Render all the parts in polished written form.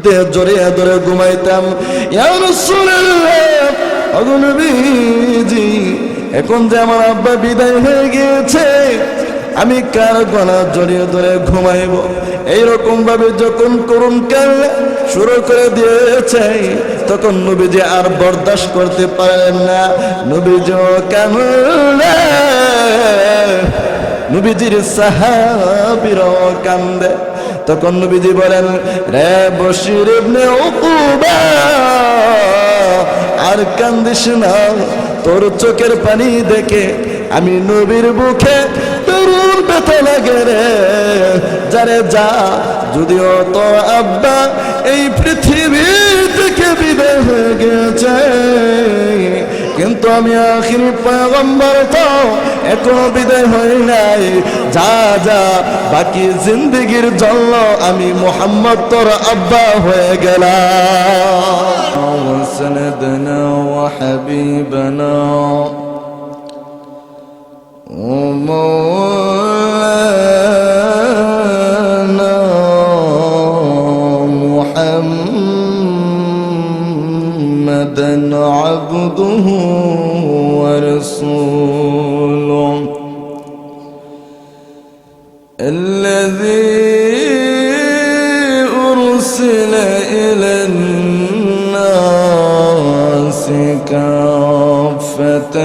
দেহ জড়িয়ে ধরে ঘুমাইতাম। ইয়া রাসূলুল্লাহ, ওগো নবীজি, এখন যে আমার আব্বা বিদায় হয়ে গিয়েছে, আমি কার গলা জড়িয়ে ধরে ঘুমাইব? এইরকম ভাবে যখন করুণ কান্না শুরু করে দিয়েছে, তখন নবীজি আর বরদাস্ত করতে পারেন না। নবীজি কান্দে, নবীজির সাহাবীরাও কান্দে। তখন নবীজি বলেন, রে বশির ইবনে উকুবা, আর কান্দিস না, তোর চোখের পানি দেখে আমি নবীর বুকে তরুণ ব্যথা লাগে রে। যারে যা, যদিও তো আব্বা এই পৃথিবী থেকে বিদায় হয়ে গেছে, কিন্তু আমি আখিরি পয়গম্বর তো এখনো বিদায় হই নাই। যা যা, বাকি জিন্দেগির জন্য আমি মুহাম্মদ তোর আব্বা হয়ে গেলাম। ওয়াসনাদনা ওয়া হাবিবানা ومولانا محمدا عبده ورسوله الذي أرسل إلى الناس كافة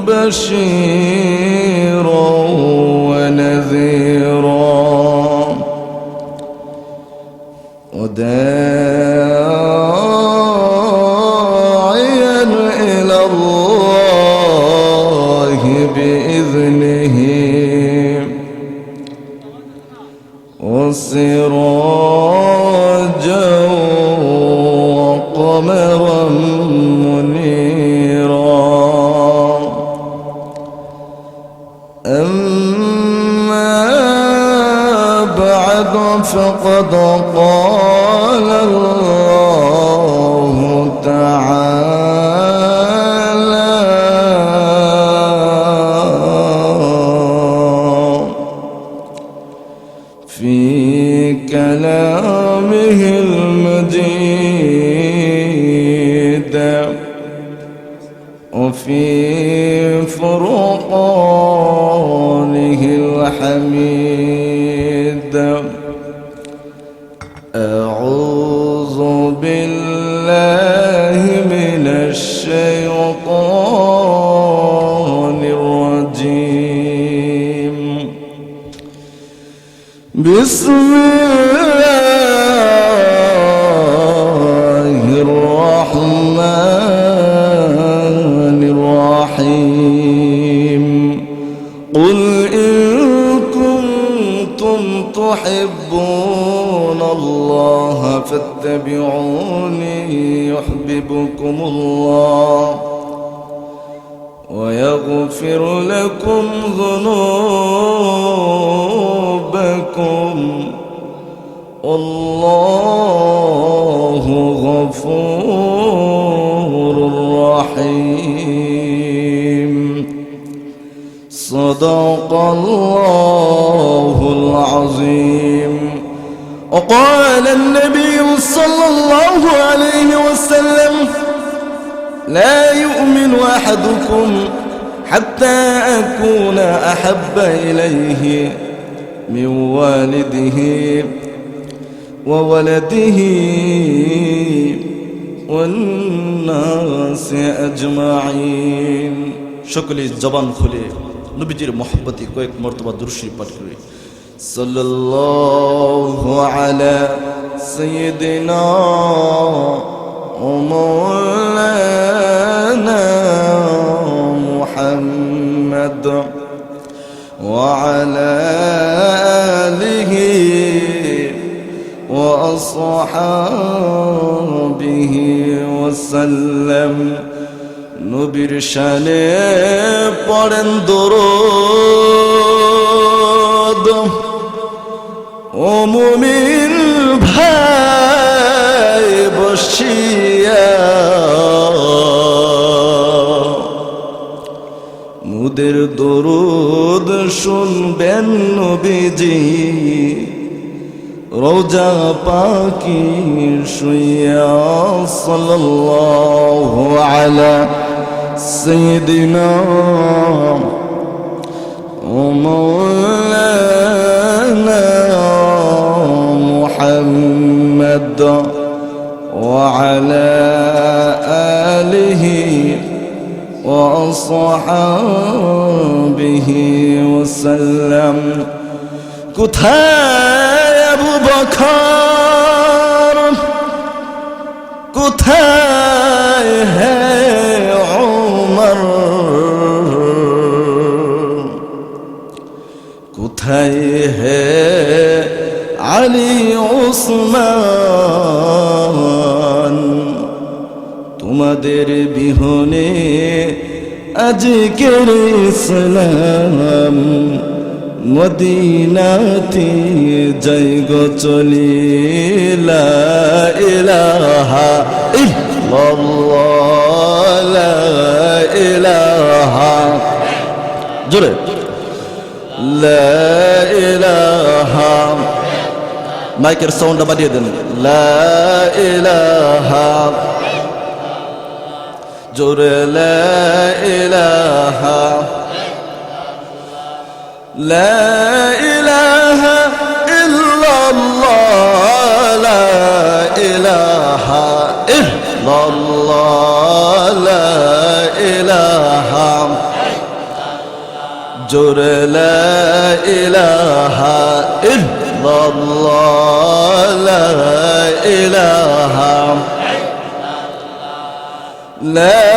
بشيرا ونذيرا وداعيا إلى الله بإذنه وسراجا وقمرا منيرا. أما بعد فقد قال الله تعالى في كلامه المجيد وفي فرقانه الحميد. أعوذ بالله من الشيطان الرجيم. بسم الله الرحمن الرحيم. قل إن كنتم تحبون الله فاتبعوني يحببكم الله ويغفر لكم ذنوبكم والله غفور رحيم. صدق الله العظيم. وقال النبي صلى الله عليه وسلم: لا يؤمن أحدكم حتى أكون أحب إليه من والده وولده والناس أجمعين. সকলে জবান খুলে নবীজির মহব্বতে কয়েক মর্তবা দুরূদ শরীফ পাঠ করি। সাল্লাল্লাহু আলা সাইয়্যিদিনা ওয়া মাওলানা মুহাম্মদ ওয়া আলা আলিহি ওয়া আসহাবিহি ওয়া সাল্লাম। নবীর শানে পড়েন দরুদ, ও মুমিন ভাই বসিয়া মুদের দরুদ শুনবেন নবীজি রওজা পাকির শুইয়া সাল্লাল্লাহু আলা সাইয়্যিদিনা ওয়া মাওলানা মুহাম্মদ ওয়া আলা আলিহি ওয়া আসহাবিহি ওয়াসাল্লাম। কোথায় আবু বকর, কোথায় হে ওমর, কোথায় হে আলী ওসমান, তোমাদের বিহনে আজকের ইসলাম মদিনাতে যাই গো চলি। লা ইলাহা ইল্লাল্লাহ, লা ইলাহা, জোরে, লা ইলাহা, মাইকের সাউন্ডটা বাড়িয়ে দেন। লা ইলাহা, জোরে, লা ইলাহা, لا إله إلا الله، لا إله إلا الله، لا إله، جر لا إله إلا الله، لا إله، لا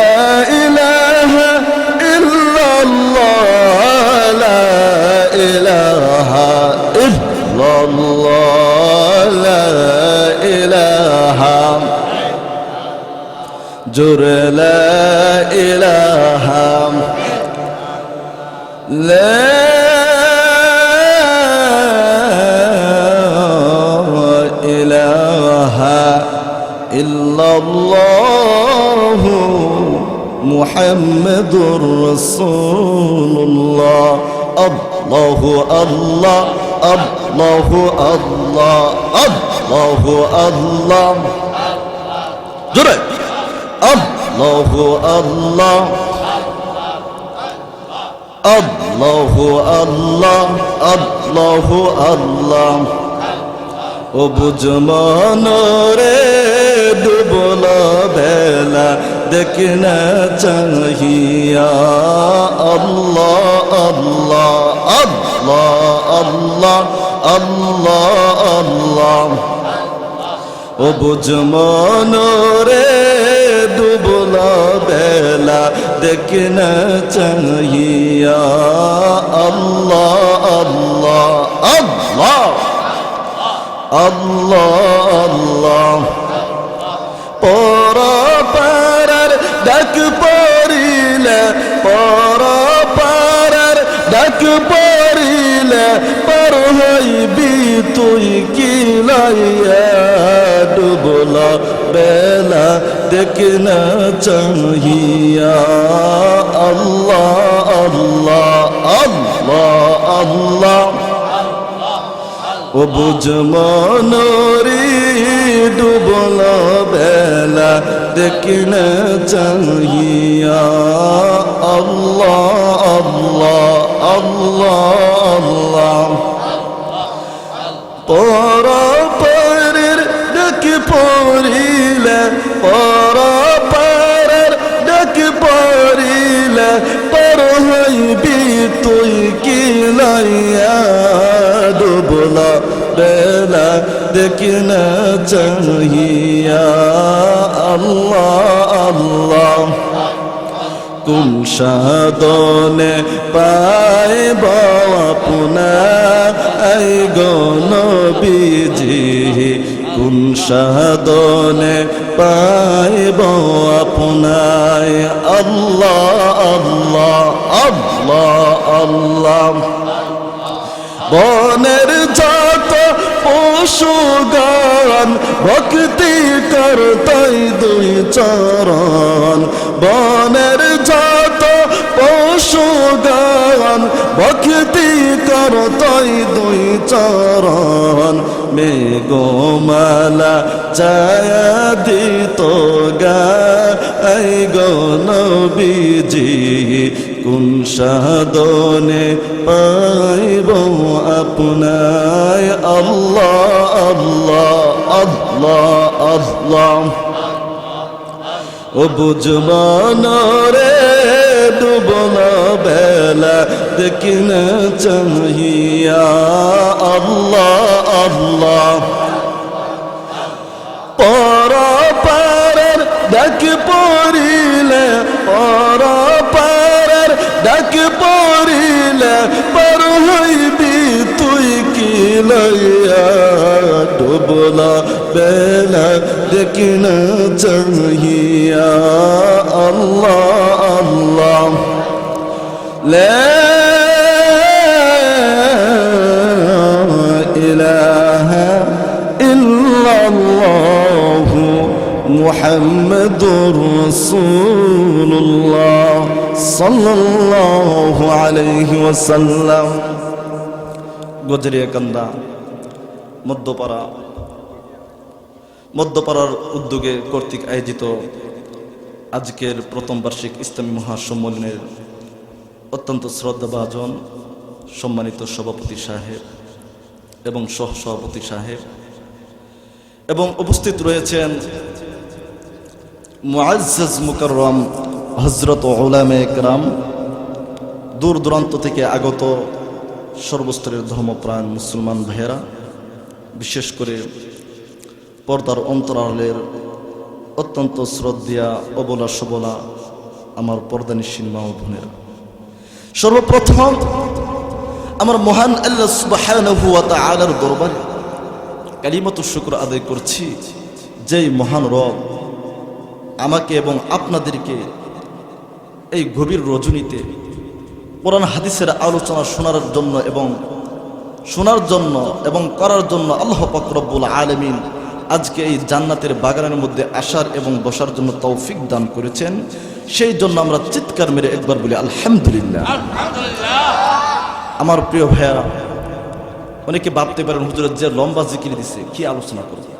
إله إلا الله، لا إله إلا الله، لا إله، جر لا إله، لا إله إلا الله محمد رسول الله. الله الله الله الله الله الله، جرى الله الله الله الله الله الله، ও বুঝমনরে ডুবল বেলা দেখনা চাহিয়া। আল্লাহ আল্লাহ আল্লাহ আল্লাহ আল্লাহ আল্লাহ, ও বুঝমনরে ডুবল বেলা দেখনা চাহিয়া। আল্লাহ আল্লাহ আল্লাহ আল্লাহ আল্লাহ, পর পারার ডাক পড়িলে, পর পারার ডাক পড়িলে পার হইবি তুই কিলাইয়া। ডুবল বেলা দেখনা চাহিয়া। আল্লাহ আল্লাহ আল্লাহ আল্লাহ, ও বুঝমনরি ডুবল বেলা দেখনা চাহিয়া। আল্লাহ আল্লাহ আল্লাহ আল্লাহ, পর পারের ডাক পড়িলে, পর পারের ডাক পড়িলে পার হইবি তুই কিলাইয়া। ডুবল বেলা দেখনা চাহিয়া। আল্লাহ আল্লাহ, কোন সাধনে পাইব আপনার গো নবীজি, কোন সাধনে পাইব আপনার। আল্লাহ আল্লাহ আল্লাহ আল্লাহ, বনের যত পশুগান ভক্তি করতাই দুই চরণ। বনের যত পশুগান ভক্তি করতাই দুই চরণ মেঘমালা ছায়া দিত গায় গো নবীজি কোন সাধনে পাইব আপনায় আল্লাহ আল্লাহ আল্লাহ আল্লাহ ও বুঝবান রে ডুবল বেলা দেখি না চাহিয়া আল্লাহ আল্লাহ পর পারের ডাক পড়িলে পর পারের ডাক পড়িলে পর হইবি তুই কি লইয়া ডুবলা বেলা দেখি না চাহিয়া আল্লাহ আল্লাহ লা ইলাহা ইল্লাল্লাহ মুহাম্মাদুর রাসূলুল্লাহ সাল্লাল্লাহু আলাইহি ওয়াসাল্লাম। গজরিয়াকান্দা মধ্যপাড়ার উদ্যোগে কর্তৃক আয়োজিত আজকের প্রথম বার্ষিক ইসলামী মহাসম্মেলনের অত্যন্ত শ্রদ্ধাভাজন সম্মানিত সভাপতি সাহেব এবং সহসভাপতি সাহেব এবং উপস্থিত রয়েছেন মুআজ্জাজ মুকাররম হযরত উলামায়ে কেরাম, দূর দূরান্ত থেকে আগত সর্বস্তরের ধর্মপ্রাণ মুসলমান ভাইয়েরা, বিশেষ করে পর্দার অন্তরালের অত্যন্ত শ্রদ্ধা অবলা সবলা আমার পর্দানিসীন মা ও বোনেরা, সর্বপ্রথম আমার মহান আল্লাহ সুবহানাহু ওয়া তাআলার দরবারে কালিমাতুশ শুকর আদায় করছি, যেই মহান রব আমাকে এবং আপনাদেরকে এই গভীর রজনীতে কোরআন হাদিসের আলোচনা শোনার জন্য এবং করার জন্য আল্লাহ পাক রব্বুল আলামিন আজকে এই জান্নাতের বাগানের মধ্যে আসার এবং বসার জন্য তৌফিক দান করেছেন। সেই জন্য আমরা চিৎকার মেরে একবার বলি আলহামদুলিল্লাহ। আমার প্রিয় ভাইয়ারা, অনেকে ভাবতে পারেন হুজুরের যে লম্বা জিকির দিছে কি আলোচনা করবে,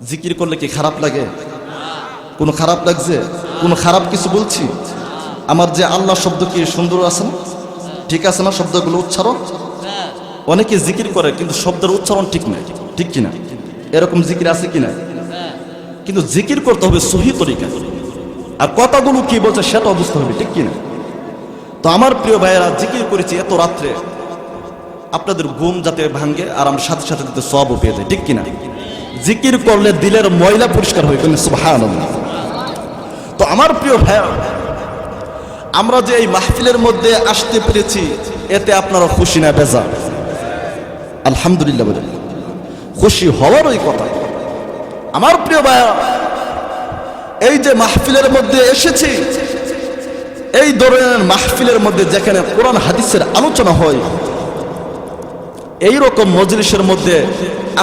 জিকির করলে কি খারাপ লাগে? কোনো খারাপ লাগছে? কোনো খারাপ কিছু বলছি? আমার যে আল্লাহ শব্দ কি সুন্দর আছে না, ঠিক আছে না? শব্দগুলো উচ্চারণ, অনেকে জিকির করে কিন্তু শব্দের উচ্চারণ ঠিক নাই, ঠিক কিনা? এরকম জিকির আছে কিনা? কিন্তু জিকির করতে হবে সহি তরিকা, আর কথাগুলো কি বলছে সেটা বুঝতে হবে, ঠিক কিনা? তো আমার প্রিয় ভাইয়েরা, জিকির করেছি এত রাত্রে, আপনাদের ঘুম যাতে ভাঙ্গে আর আমার সাথে সাথে যাতে সওয়াবও পেয়ে যায়, ঠিক কিনা? জিকির করলে দিলের ময়লা পরিষ্কার হয়, সুবহানাল্লাহ। তো আমার প্রিয় ভাইয়েরা, আমরা যে এই মাহফিলের মধ্যে আসতে পেরেছি এতে আপনারা খুশি না বেজার? আলহামদুলিল্লাহ বলেন, খুশি হওয়ার ওই কথা। আমার প্রিয় ভাইয়েরা, এই যে মাহফিলের মধ্যে এসেছি, এই ধরনের মাহফিলের মধ্যে যেখানে কোরআন হাদিসের আলোচনা হয়, এই রকম মজলিসের মধ্যে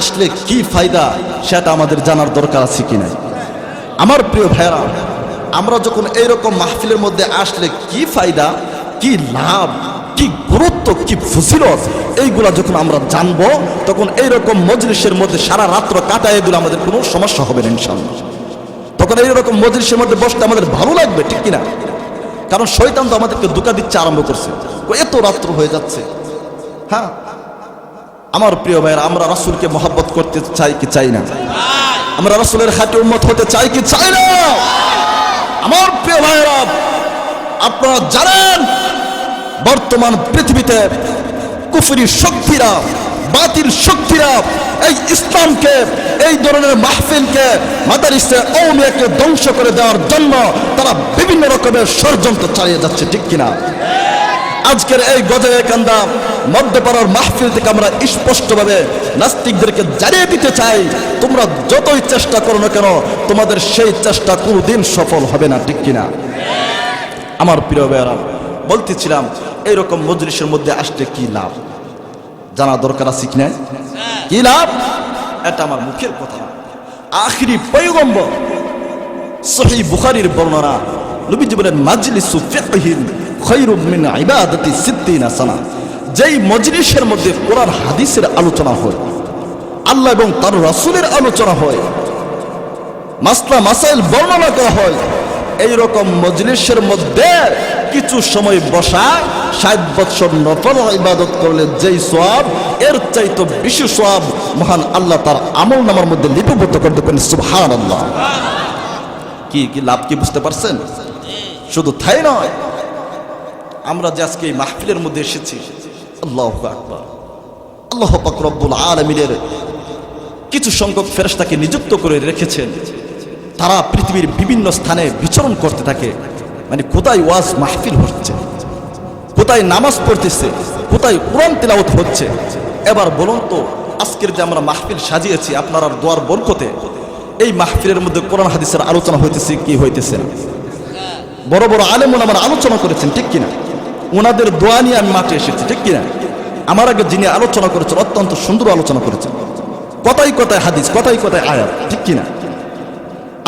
আসলে কি ফায়দা সেটা আমাদের জানার দরকার আছে কিনা? আমার প্রিয় ভাইয়েরা, আমরা যখন এইরকম মাহফিলের মধ্যে আসলে কি ফায়দা, কি লাভ, কি গুরুত্ব, কি ফজিলত, এইগুলা যখন আমরা জানবো, তখন এইরকম মজলিসের মধ্যে সারা রাত্র কাটায় দিলে আমাদের কোনো সমস্যা হবে না ইনশাআল্লাহ। তখন এইরকম মজলিসের মধ্যে বসতে আমাদের ভালো লাগবে, ঠিক কিনা? কারণ শয়তান তো আমাদেরকে ধোঁকা দিচ্ছে আরম্ভ করছে, এত রাত্র হয়ে যাচ্ছে। হ্যাঁ আমার প্রিয় ভাইয়েরা, আমরা রাসূলকে মহব্বত করতে চাই কি চাই না? আমরা রাসূলের খাঁটি উম্মত হতে চাই কি চাই না? আমার প্রিয় ভাইয়েরা, আপনারা জানেন বর্তমান পৃথিবীতে কুফরি শক্তিরা, বাতিল শক্তিরা এই ইসলামকে, এই ধরনের মাহফিলকে, মাদারিসে কওমিয়াকে ধ্বংস করে দেওয়ার জন্য তারা বিভিন্ন রকমের ষড়যন্ত্র চালিয়ে যাচ্ছে, ঠিক কিনা? আজকের এই গজরিয়াকান্দা মধ্যপাড়ার মাহফিল থেকে আমরা স্পষ্টভাবে নাস্তিকদেরকে জানিয়ে দিতে চাই, তোমরা যতই চেষ্টা করো না কেন, তোমাদের সেই চেষ্টা কোনোদিন সফল হবে না, ঠিক কিনা? আমার প্রিয় ভাইয়েরা, বলতেছিলাম এইরকম মজলিসের মধ্যে আসলে কি লাভ জানা দরকার আছে কিনা? কি লাভ? এটা আমার মুখের কথা না, আখিরি পয়গম্বর সহিহ বুখারীর বর্ণনা, নবীজি বলেন মাজলিসু ফিকহিন খায়রুম মিন ইবাদাতি 60 সানা। যেই মজলিসের মধ্যে কোরআন হাদিসের আলোচনা হয়, আল্লাহ এবং তার রাসূলের আলোচনা হয়, মাসলা মাসাইল বর্ণনা করা হয়, এইরকম মজলিসের মধ্যে কিছু সময় বসা 60 বছর নফল ইবাদত করলে যেই সওয়াব, এর চাইতে বেশি সওয়াব মহান আল্লাহ তার আমল নামার মধ্যে লিপিবদ্ধ করে দেবেন। সুবহানাল্লাহ। কি কি লাভ কি বুঝতে পারছেন? শুধু তাই নয়, আমরা যে আজকে এই মাহফিলের মধ্যে এসেছি, আল্লাহু আকবার, আল্লাহ পাক রব্বুল আলামিনের কিছু সংখ্যক ফেরেশতাকে নিযুক্ত করে রেখেছেন। তারা পৃথিবীর বিভিন্ন স্থানে বিচরণ করতে থাকে। মানে কোথায় ওয়াজ মাহফিল হচ্ছে, কোথায় নামাজ পড়তেছে, কোথায় কোরআন তিলাওয়াত হচ্ছে। এবার বলুন তো, আজকের যে আমরা মাহফিল সাজিয়েছি আপনার আর দোয়ার বরকতে, এই মাহফিলের মধ্যে কোরআন হাদিসের আলোচনা হইতেছে কি হইতেছে? বড় বড় আলেম ওলামারা আলোচনা করেছেন, ঠিক কিনা? ওনাদের দোয়া নিয়ে আমি মাঠে এসেছি, ঠিক কিনা? আমার আগে যিনি আলোচনা করেছেন অত্যন্ত সুন্দর আলোচনা করেছেন, কথায় কথায় হাদিস, কথায় কথায় আয়াত, ঠিক কিনা?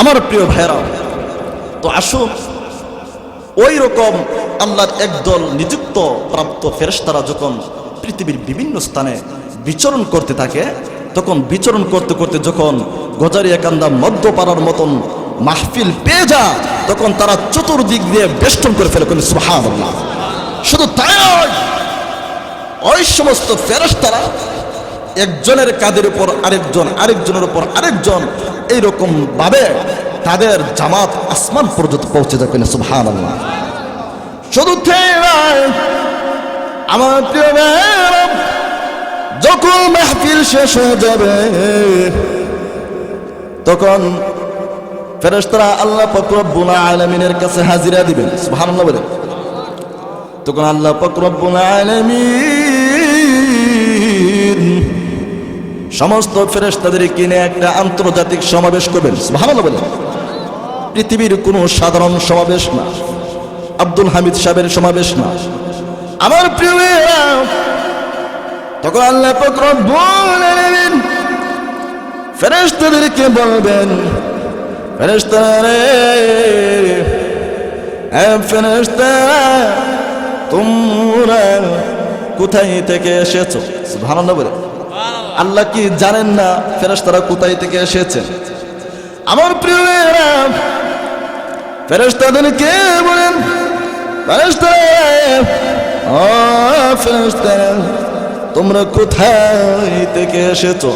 আমার প্রিয় ভাইরা, তো আসুন ওই রকম আল্লাহর একদল নিযুক্ত প্রাপ্ত ফেরেশতারা যখন পৃথিবীর বিভিন্ন স্থানে বিচরণ করতে থাকে, তখন বিচরণ করতে করতে যখন গজারিয়াকান্দা মধ্যপাড়ার মতন মাহফিল পেয়ে যায়, তখন তারা চতুর্দিক দিয়ে বেষ্টন করে ফেলে। সুবহানাল্লাহ। শুধু তাই নয়, ওই সমস্ত ফেরেশতারা একজনের কাঁধের উপর আরেকজন, আরেকজনের উপর আরেকজন, এইরকম ভাবে তাদের জামাত আসমান পর্যন্ত পৌঁছে যাবে। সুবহানাল্লাহ। শুধু তাই নয়, আমার প্রিয় ভাইরা, যখন মাহফিল শেষ হয়ে যাবে তখন ফেরেশতারা আল্লাহ পাক রব্বুল আলামিনের কাছে হাজিরা দিবেন। সুবহানাল্লাহ বলেন। তখন আল্লাহ পাক রব্বুল আলামিন সমস্ত ফেরেশতাদের কিনে একটা আন্তর্জাতিক সমাবেশ করবেন। সুবহানাল্লাহ বলেন। পৃথিবীর কোনো সাধারণ সমাবেশ না, আব্দুল হামিদ সাহেবের সমাবেশ না। আমার প্রিয় ভাইরা, তখন আল্লাহ পাক রব্বুল আলামিন ফেরেশতাদেরকে বলবেন, ফেরেশতারা রে, ফেরেশতারা তোমরা কোথায় থেকে এসেছো? সুবহানাল্লাহ বলে। আল্লাহ কি জানেন না ফেরেশতারা কোথায় থেকে এসেছেন? আমার প্রিয় ভাইরা, ফেরেশতাদেরকে বলেন, ফেরেশতারা তোমরা কোথায় থেকে এসেছো?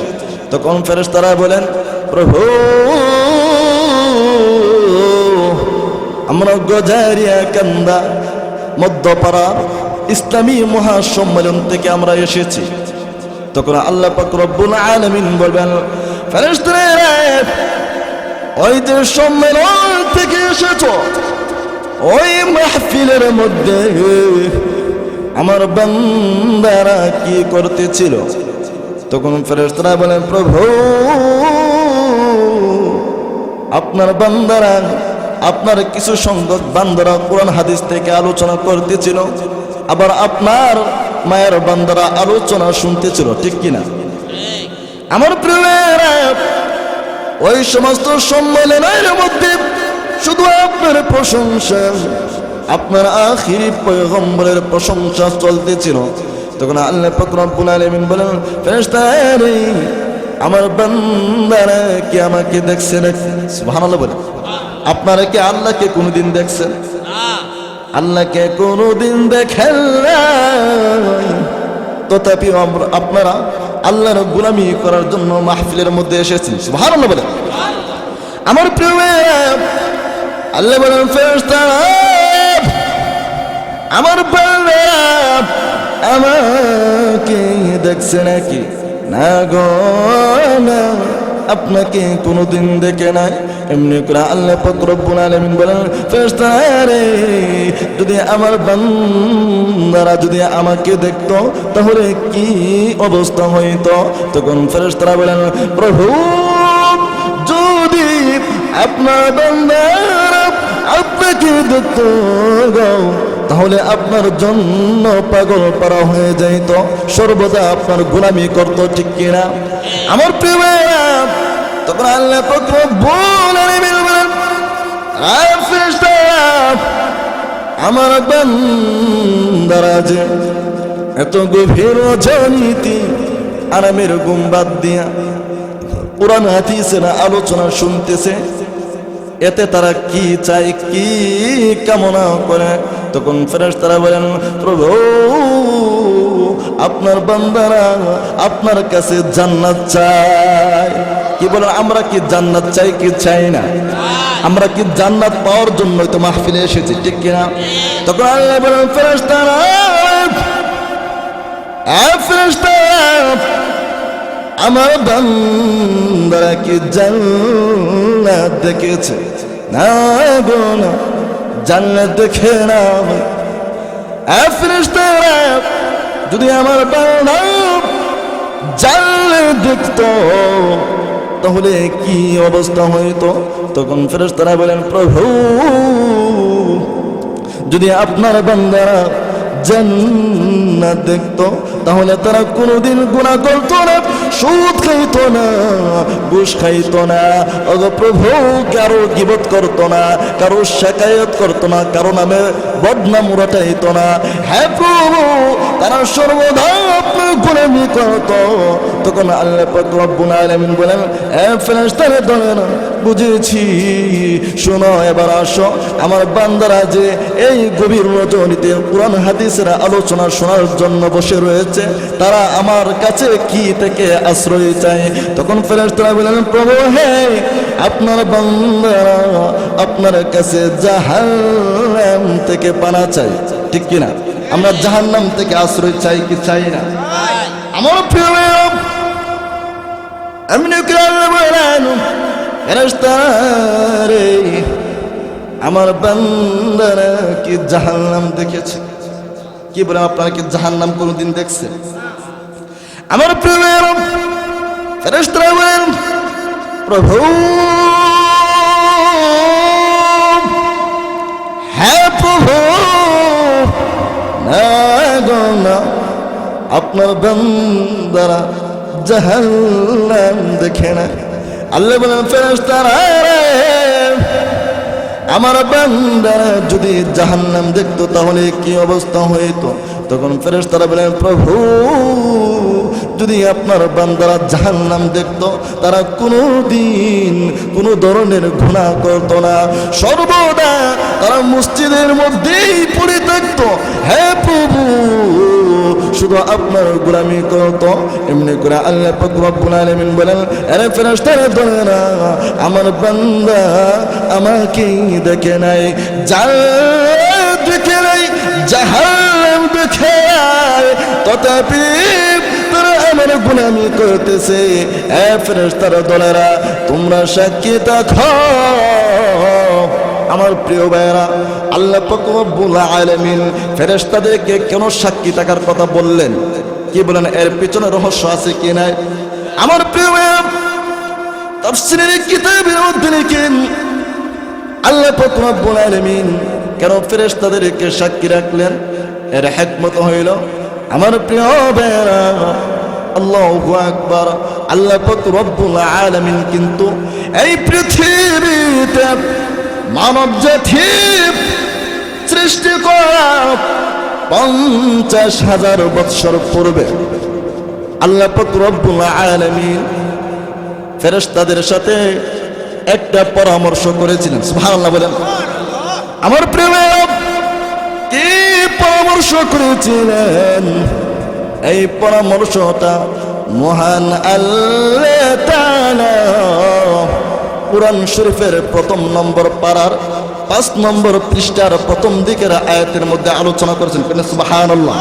তখন ফেরেশতারা বলেন, প্রভু আমরা গজারিয়াকান্দা মধ্যপাড়া ইসলামী মহাসম্মেলন থেকে আমরা এসেছি। তখন আল্লাহ পাক রব্বুল আলামিন বলবেন, ফেরেশতারা ওই যে সম্মেলন থেকে এসেছো, ওই মাহফিলের মধ্যে আমার বান্দারা কি করতেছিল? তখন ফেরেশতারা বলেন, প্রভু আপনার বান্দারা, আপনার কিছু সংখ্যক বান্দারা কোরআন হাদিস থেকে আলোচনা করতেছিল, আবার আপনার মায়ের বান্দারা আলোচনা শুনতেছিল, ঠিক কিনা? আমার প্রিয় ভাইরা, ওই সমস্ত সম্মেলনের মধ্যে শুধু আপনার প্রশংসা, আপনার আখিরি পয়গম্বরের প্রশংসা চলতেছিল। তখন আল্লাহ পাক রব্বুল আলামিন বলেন, ফেরেশতারা আমার বান্দারা কি আমাকে দেখছেন? সুবহানাল্লাহ বলেন। আপনারা কি আল্লাহকে কোনোদিন দেখছেন? আল্লাহকে কোনোদিন দেখেন নাই, তথাপি আপনারা আল্লাহর গোলামি করার জন্য মাহফিলের মধ্যে এসেছেন। সুবহানাল্লাহ বলেন। আমার প্রিয় আল্লাহ বলেন, ফেরেশতারা আমার বান্দারা আমাকে দেখছে নাকি? না গো না, আপনাকে কোনোদিন দেখে নাই। এমনি করে আল্লাহ পাক রব্বুল আলামিন বলেন, ফেরেশতারা যদি আমার বান্দারা যদি আমাকে দেখতো তাহলে কি অবস্থা হইতো? তখন ফেরেশতারা বলেন, প্রভু যদি আপনার বান্দারা আপনাকে দেখতো তাহলে আপনার জন্য পাগল পারা হয়ে যাইত, সর্বদা আপনার গোলামি করতো, ঠিক কিনা? আমার প্রিয় ভাইরা, তখন আল্লাহ পাক রব্বুল আলামিন বলেন, ফেরেশতারা আমার বান্দারা যে এত গভীর রজনীতি আরামের ঘুম বাদ দিয়া কোরআন হাদিসের আলোচনা শুনতেছে, এতে তারা কি চায়, কি কামনা করে? তখন ফেরেশতারা বলেন, প্রভু আপনার বান্দারা আপনার কাছে জান্নাত চায়। কি বলেন? আমরা কি জান্নাত চাই কি চাই না? আমরা কি জান্নাত পাওয়ার জন্য তো মাহফিলে এসেছি, ঠিক কিনা? তখন আল্লাহ বলেন, ফেরেশতারা আমার বান্দারা কি জান্নাত দেখেছে? না গো না, জান্নাত দেখে না। ফেরেশতারা যদি আমার বান্দা জান্নাত দেখতো তাহলে কি অবস্থা হইতো? তখন ফেরেশতারা বলেন, প্রভু যদি আপনার বান্দারা জান্নাত দেখতো তাহলে তারা কোনোদিন গুনাহ করতো না, সুদ খাইতো না, ঘুষ খাইতো না, ওগো প্রভু কারো গীবত করতো না, কারো শিকায়ত করতো না, কারো নামে বদনাম রটাইতো না। হ্যাঁ প্রভু, তারা সর্বদা আপনার গোলামি করতো। তখন আল্লাহ পাক রব্বুল আলামিন বলেন, ফেরেশতারা দলেন, বুঝেছি, শোনো এবার আসো, আমার বান্দারা যে এই গভীর রজনীতে কোরআন হাদিসের আলোচনা শোনার জন্য বসে রয়েছে, তারা আমার কাছে কি থেকে আশ্রয় চায়? তখন ফেরেশতারা বলেন, প্রভু হে, আপনার বান্দারা আপনার কাছে জাহান্নাম থেকে পানা চাই, ঠিক কিনা? আমরা জাহান্নাম থেকে আশ্রয় চাই কি চাই না? আমার প্রিয় এমনি বলেন, ফেরেশতারা আমার বান্দারা কি জাহান্নাম দেখেছে? কি বলেন, আপনারা কি জাহান্নাম কোনদিন দেখছেন? আমার প্রিয় ফেরেশতারা বলেন, প্রভু হ্যাঁ প্রভু, না গো না, আপনার বান্দারা জাহান্নাম দেখে না। আল্লাহ বলেন, ফেরেশতারা আমার বান্দারা যদি জাহান্নাম দেখতো তাহলে কি অবস্থা হইতো? তখন ফেরেশতারা বলেন, প্রভু যদি আপনার বান্দারা জাহান্নাম দেখতো তারা কোনোদিন কোনো ধরনের গুনাহ করতো না, সর্বদা তারা মসজিদের মধ্যেই পড়ে থাকতো। হ্যাঁ প্রভু, শুধু আপনার গোলামি করতো। এমনি করে আল্লাহ পাক রব্বুল আলামিন বলেন, আরে ফেরেশতারা দলেরা আমার বান্দা আমাকে দেখে নাই, জান্নাত দেখে নাই, জাহান্নাম দেখে নাই, তথাপি তারা আমার গোলামি করতেছে। ফেরেশতারা দলেরা তোমরা সাক্ষী থাকো। আমার প্রিয় ভাইরা, আল্লাহ পাক রব্বুল আলামিন ফেরেশতাদেরকে কেন সাক্ষী থাকার কথা বললেন? কি বলেন, এর পিছনে রহস্য আছে কি নাই? আমার প্রিয় ভাইরা, তাফসীরের কিতাবের মধ্যে লিখেন আল্লাহ পাক রব্বুল আলামিন কেন ফেরেশতাদেরকে সাক্ষী রাখলেন, এর হিকমত হইল, আমার প্রিয় ভাইরা, আল্লাহু আকবার, আল্লাহ পাক রব্বুল আলামিন কিন্তু এই পৃথিবীতে মানব জাতি সৃষ্টি করা 50,000 বৎসর পূর্বে আল্লাহ পাক রব্বুল আলামিন ফেরেশতাদের সাথে একটা পরামর্শ করেছিলেন। সুবহানাল্লাহ বলেন। আমার প্রিয় কি পরামর্শ করেছিলেন? এই পরামর্শটা মহান আল্লাহ তাআলা কুরআন শরীফের 1 নম্বর পারার 5 নম্বর পৃষ্ঠার প্রথম দিকের আয়াতের মধ্যে আলোচনা করেছেন। সুবহানাল্লাহ।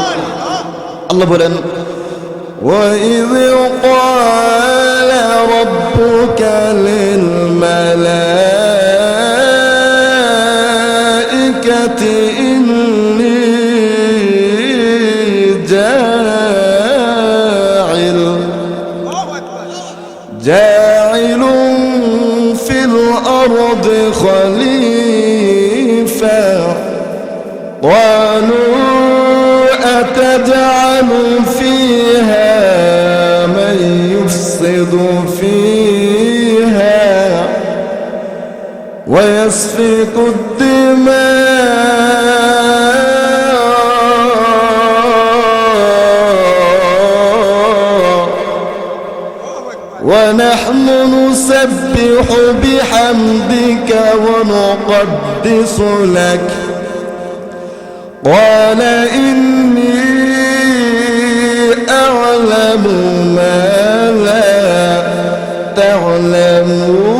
আল্লাহ বলেন, وَإِذْ قَالَ رَبُّكَ لِلْمَلَائِكَةِ إِنِّي جاعل في الأرض خليفة قالوا أتجعل فيها من يفسد فيها ويسفك الدماء ونحن نسبح بحمدك ونقدس لك قال إني أعلم ما لا تعلمون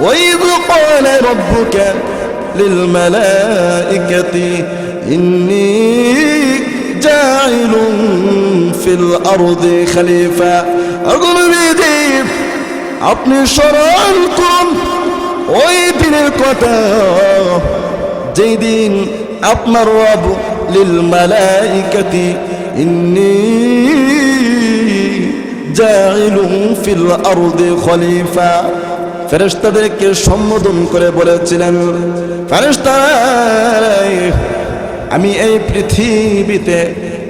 وإذ قال ربك للملائكة إني جاعل في الأرض خليفة أقول بيدي আপনি স্মরণ করুন ওই দিনের কথা যেই দিন আপনার রব লিল মালাইকাতি ইন্নী জাইলুন ফিল আরদি খলিফা ফেরেশতাদেরকে সম্বোধন করে বলেছিলেন ফেরেশতারা আমি এই পৃথিবীতে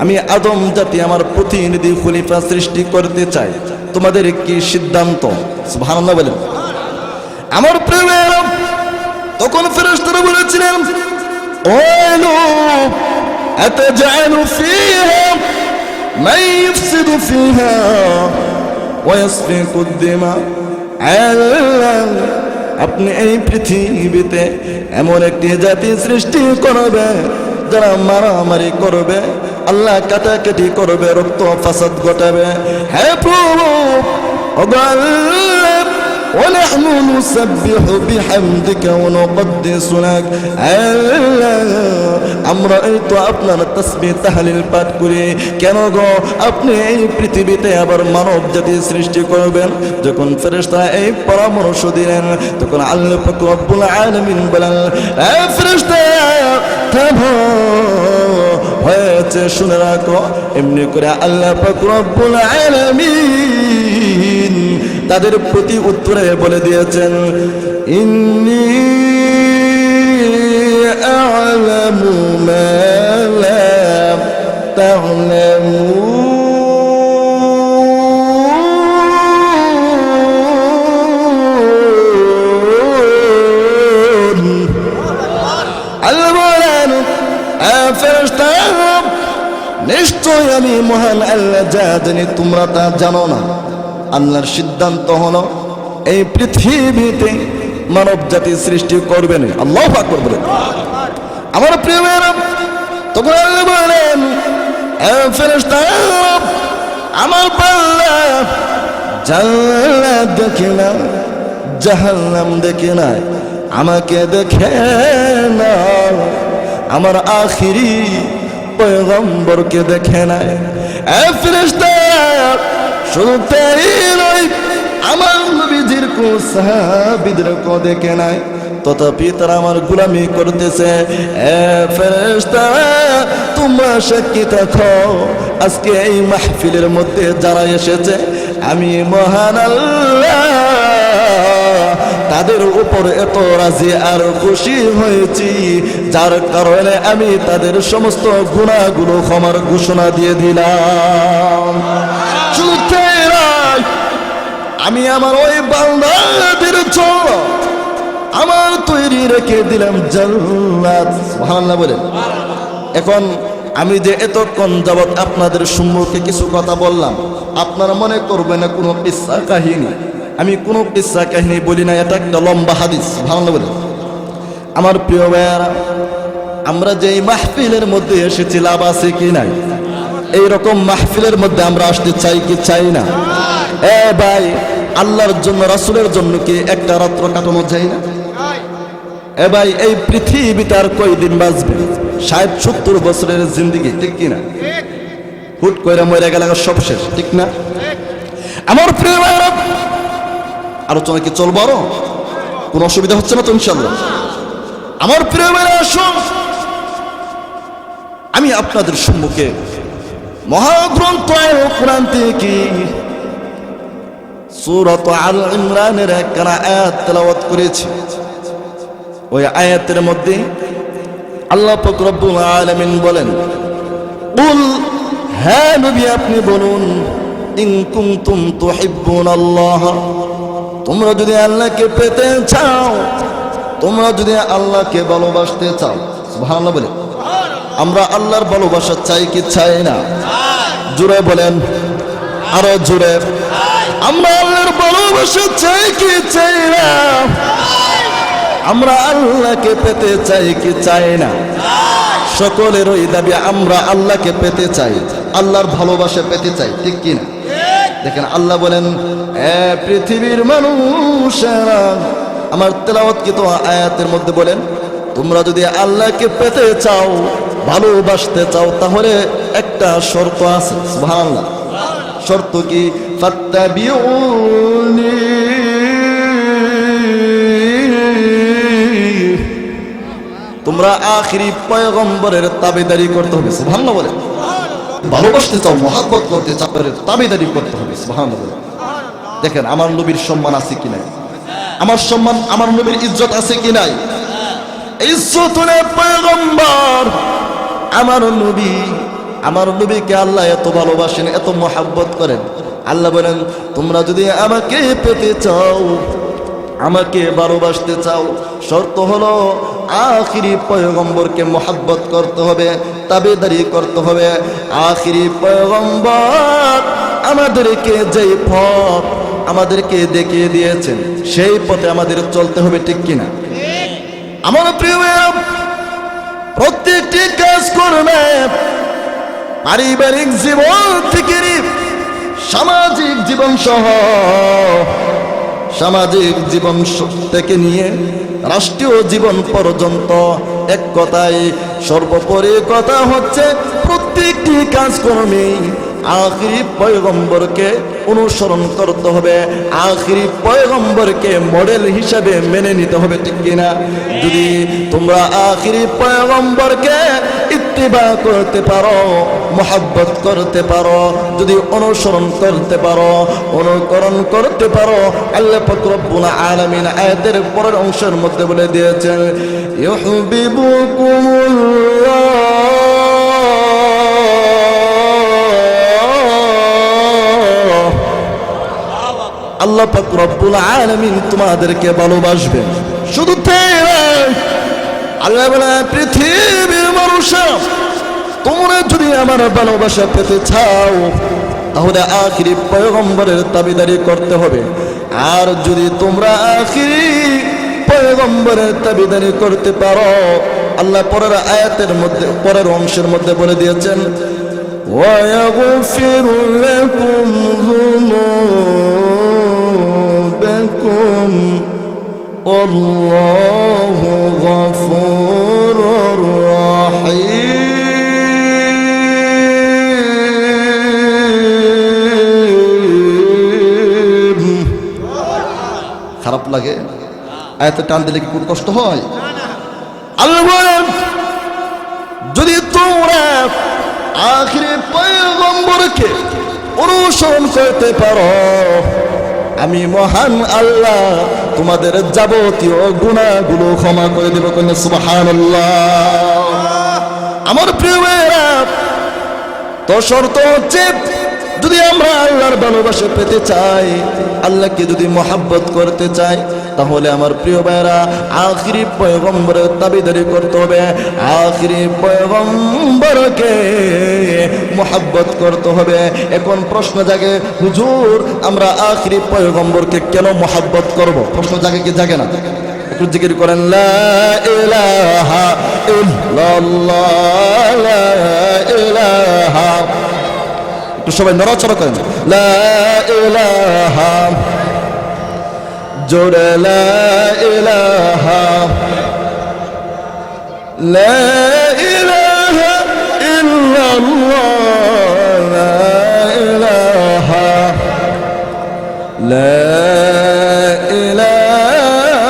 আমি আদম জাতি আমার প্রতিনিধি খলিফা সৃষ্টি করতে চাই তোমাদের কি সিদ্ধান্ত সুবহানাল্লাহ বলেন আমার প্রিয় তখন ফেরেশতারা বলেছিলেন ওয়ালু আতাজআলু ফিহা মান ইফসিদু ফিহা ওয়া ইয়াসফিকু আদ-দিমা আপনি এই পৃথিবীতে এমন একটি জাতি সৃষ্টি করবে যারা মারামারি করবে আল্লাহ কাটাকাটি করবে রক্ত ফাসাদ ঘটাবে হে প্রভু ونحن نسبح بحمدك ونقدس لك আমরা এই তো আপনার তাসবিহ তাহলিল পাঠ করি কেন গো আপনি এই পৃথিবীতে আবার মানব জাতি সৃষ্টি করবেন যখন ফেরেশতারা এই পরামর্শ দিলেন তখন আল্লাহ পাক রব্বুল আলামিন বলেন হে ফেরেশতারা থামো হয়েছে শুনে রাখো এমনি করে আল্লাহ পাক রব্বুল আলামিন তাদের প্রতি উত্তরে বলে দিয়েছেন ইন্নী আ'লামু মা লা তা'লামুন আল্লাহ বলেন ফেরেশতারা নিশ্চয় আমি মহান আল্লাহ যা জানি তোমরা তা জানো না আল্লাহর সিদ্ধান্ত হলো এই পৃথিবীতে মানব জাতি সৃষ্টি করবেন আল্লাহু আকবার বলেন আমার প্রিয় ভাইরা তখন আল্লাহ বলেন ফেরেশতারা আমার বান্দা জান্নাত দেখে না জাহান্নাম দেখে না আমাকে দেখে না আমার আখিরি পয়গম্বরকে দেখে না ফেরেশতারা শুধু তাই নয় আমার নবীজির কোন সাহাবীদেরকে দেখে নাই তথাপি তারা আমার গোলামি করতেছে ফেরেশতারা তোমরা সাক্ষী থাকো আজকে এই মাহফিলের মধ্যে যারা এসেছে আমি মহান আল্লাহ তাদের উপর এত রাজি আর খুশি হয়েছি যার কারণে আমি তাদের সমস্ত গুনাহগুলো ক্ষমার ঘোষণা দিয়ে দিলাম আমি আমার ওই বান্দাদের জন্য আমার তৈরি রেখে দিলাম জান্নাত সুবহানাল্লাহ বলেন এখন আমি যে এতক্ষণ যাবত আপনাদের সম্মুখে কিছু কথা বললাম আপনারা মনে করবেন না কোনো কিসসা কাহিনী আমি কোনো কিসসা কাহিনী বলি না এটা একটা লম্বা হাদিস সুবহানাল্লাহ বলেন আমার প্রিয় ভাইয়ারা আমরা যে এই মাহফিলের মধ্যে এসেছি লাভ আছে কি নাই এইরকম মাহফিলের মধ্যে আমরা আসতে চাই কি চাই না ভাই আল্লাহর জন্য রাসূলের জন্য কি একটা রাত্র কাটানো যায় না ভাই এই পৃথিবীতে আর কয়দিন বাঁচবে 60-70 বছরের জিন্দেগি ঠিক কি না হুট কইরা মরে গেলে সব শেষ ঠিক না আমার প্রিয় ভাইরা আলোচনা কি চলবো আরো কোনো অসুবিধা হচ্ছে না তো ইনশাআল্লাহ আমার প্রিয় ভাইরা আসুন আমি আপনাদের সম্মুখে মহাগ্রন্থ কোরআন থেকে সূরাত আল ইমরানের একটা আয়াত তেলাওয়াত করেছি ওই আয়াতের মধ্যে আল্লাহ পাক রব্বুল আলামিন বলেন কুল হ্যাঁ নবী আপনি বলুন ইন কুনতুম তুহিব্বুনাল্লাহ তোমরা যদি আল্লাহকে পেতে চাও, তোমরা যদি আল্লাহকে ভালোবাসতে চাও, সুবহানাল্লাহ বলে, আমরা আল্লাহর ভালোবাসা চাই কি চাই না? জোরে বলেন, আরো জোরে। আমরা আল্লাহর ভালোবাসা চাই কি চাই না? আমরা আল্লাহকে পেতে চাই কি চাই না? সকলের ওই দাবি, আমরা আল্লাহকে পেতে চাই, আল্লাহর ভালোবাসা পেতে চাই, ঠিক কি না? দেখেন আল্লাহ বলেন, পৃথিবীর মানুষেরা, আমার তেলাওয়াতকৃত আয়াতের মধ্যে বলেন, তোমরা যদি আল্লাহকে পেতে চাও, ভালোবাসতে চাও, তাহলে একটা শর্ত আছে। সুবহানাল্লাহ। শর্ত কি? ফাত্তাবিউনি, তোমরা আখিরি পয়গম্বরের তাবেদারি করতে হবে। সুবহানাল্লাহ বলে। ভালোবাসতে চাও, মহব্বত করতে চাও, তাবেদারি করতে হবে। সুবহানাল্লাহ বলে। দেখেন আমার নবীর সম্মান আছে কি নাই? আমার সম্মান, আমার নবীর ইজ্জত আছে কি নাই? ইজ্জত হলে পয়গম্বর, আমার নবী, আমার নবীকে আল্লাহ এত ভালোবাসেন, এত মহব্বত করেন। আল্লাহ বলেন, তোমরা যদি আমাকে পেতে চাও, আমাকে ভালোবাসতে চাও, শর্ত হলো আখিরি পয়গম্বরকে মহব্বত করতে হবে, তাবেদারি করতে হবে। আখিরি পয়গম্বর আমাদেরকে যেই পথ আমাদেরকে দেখিয়ে দিয়েছেন, সেই পথে আমাদের চলতে হবে, ঠিক কিনা? আমার প্রিয়, প্রত্যেকটি কাজ করবে, পারিবারিক জীবন থেকে সামাজিক জীবন সহ, সামাজিক জীবন থেকে নিয়ে রাষ্ট্রীয় জীবন পর্যন্ত, এক কথায় সর্বোপরি কথা হচ্ছে, প্রত্যেকটি কাজকর্মে আখিরি পয়গম্বরকে অনুসরণ করতে হবে, আখিরি পয়গম্বরকে মডেল হিসাবে মেনে নিতে হবে, ঠিক কিনা? যদি তোমরা আখিরি পয়গম্বরকে ইত্তিবা করতে পারো, মহব্বত করতে পারো, যদি অনুসরণ করতে পারো, অনুকরণ করতে পারো, আল্লাহ পাক রব্বুল আলামিন আয়াতের পরের অংশের মধ্যে বলে দিয়েছেন, ইউহিব্বুকুমুল্লাহ, আল্লাহ পাক রব্বুল আলামিন তোমাদেরকে ভালোবাসবেন। শুধু তাই নয়, আল্লাহ বলে, পৃথিবীর মানুষেরা, তোমরা যদি আমার ভালোবাসা পেতে চাও, তাহলে আখিরি পয়গম্বরের তাবেদারি করতে হবে। আর যদি তোমরা আখিরি পয়গম্বরের তাবেদারি করতে পারো, আল্লাহ পরের আয়াতের মধ্যে, পরের অংশের মধ্যে বলে দিয়েছেন, وَيَغْفِرُ لَكُمْ ذُنُوبَكُمْ وَاللَّهُ غَفُورٌ رَحِيمٌ। খারাপ লাগে? আয়াতে টান দিলে কি খুব কষ্ট হয়? আল্লাহ বলেন, যদি তোমরা আখিরি পয়গম্বরকে অনুসরণ করতে পারো, আমি মহান আল্লাহ তোমাদের যাবতীয় গুনাহগুলো ক্ষমা করে দেব। কোন সুবহানাল্লাহ। আমার প্রিয় ভাইরা, তো শর্ত হচ্ছে, যদি আমরা আল্লাহর ভালোবাসা পেতে চাই, আল্লাহকে যদি মহব্বত করতে চাই, তাহলে আমার প্রিয় ভাইরা আখিরি পয়গম্বরের তাবেদারি করতে হবে, আখিরি পয়গম্বরকে মহব্বত করতে হবে। এখন প্রশ্ন জাগে, হুজুর আমরা আখিরি পয়গম্বরকে কেন মহব্বত করব? প্রশ্ন জাগে কি জাগে না? একটু জিকির করেন, লা ইলাহা ইল্লাল্লাহ, লা ইলাহা, একটু সবাই নড়াচড়া করেন, লা ইলাহা, জোরে লা ইলাহা, লা ইলাহা ইল্লাল্লাহ, লা ইলাহা, লা ইলাহা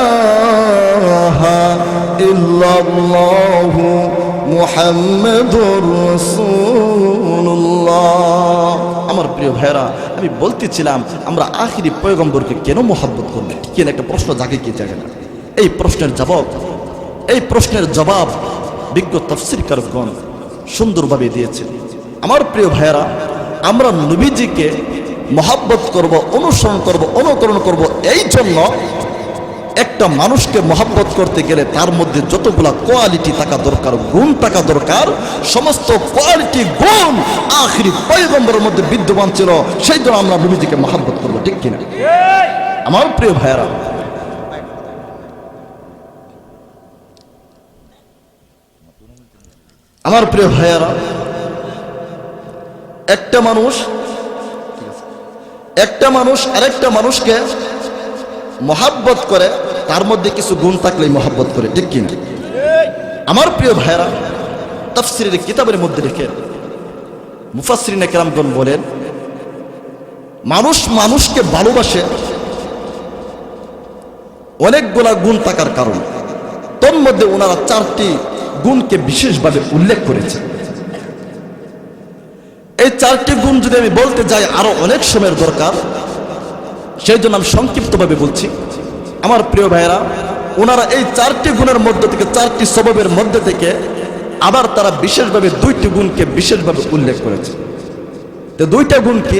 ইল্লাল্লাহু মুহাম্মাদুর রাসূলুল্লাহ। আমার প্রিয় ভাইরা, আমি বলতেছিলাম, আমরা আখিরি পয়গম্বরকে কেন মহব্বত করলে, ঠিক না? একটা প্রশ্ন জাগে কি জাগে না? এই প্রশ্নের জবাব বিজ্ঞ তাফসীরকারগণ সুন্দরভাবে দিয়েছে। আমার প্রিয় ভাইরা, আমরা নবীজিকে মহাব্বত করব, অনুসরণ করব, অনুকরণ করব। এই জন্য একটা মানুষকে মহাব্বত করতে গেলে তার মধ্যে যতগুলা কোয়ালিটি থাকা দরকার, গুণ থাকা দরকার, সমস্ত কোয়ালিটি গুণ আখিরি পয়গম্বরের মধ্যে বিদ্যমান ছিল। সেই জন্য আমরা নবীজিকে মহাব্বত করব, ঠিক কিনা? আমার প্রিয় ভাইয়েরা, আমার প্রিয় ভাইয়েরা, একটা মানুষ আরেকটা মানুষকে মহাব্বত করে, তার মধ্যে কিছু গুণ থাকলেই মহাব্বত করে, ঠিক কিনা? আমার প্রিয় ভাইয়েরা, তাফসীরের কিতাবের মধ্যে দেখেন মুফাসসিরিনে কেরামগণ বলেন, মানুষ মানুষকে ভালোবাসে অনেকগুলা গুণ থাকার কারণে। তোর মধ্যে ওনারা 4টি গুণকে বিশেষভাবে উল্লেখ করেছে। এই 4টি গুণ যদি আমি বলতে যাই আরো অনেক সময়ের দরকার, সেই জন্য আমি সংক্ষিপ্তভাবে বলছি। আমার প্রিয় ভাইয়েরা, ওনারা এই 4টি গুণের মধ্যে থেকে, 4টি স্বভাবের মধ্যে থেকে আবার তারা বিশেষভাবে 2টি গুণকে বিশেষভাবে উল্লেখ করেছে। তো 2টা গুণ কি?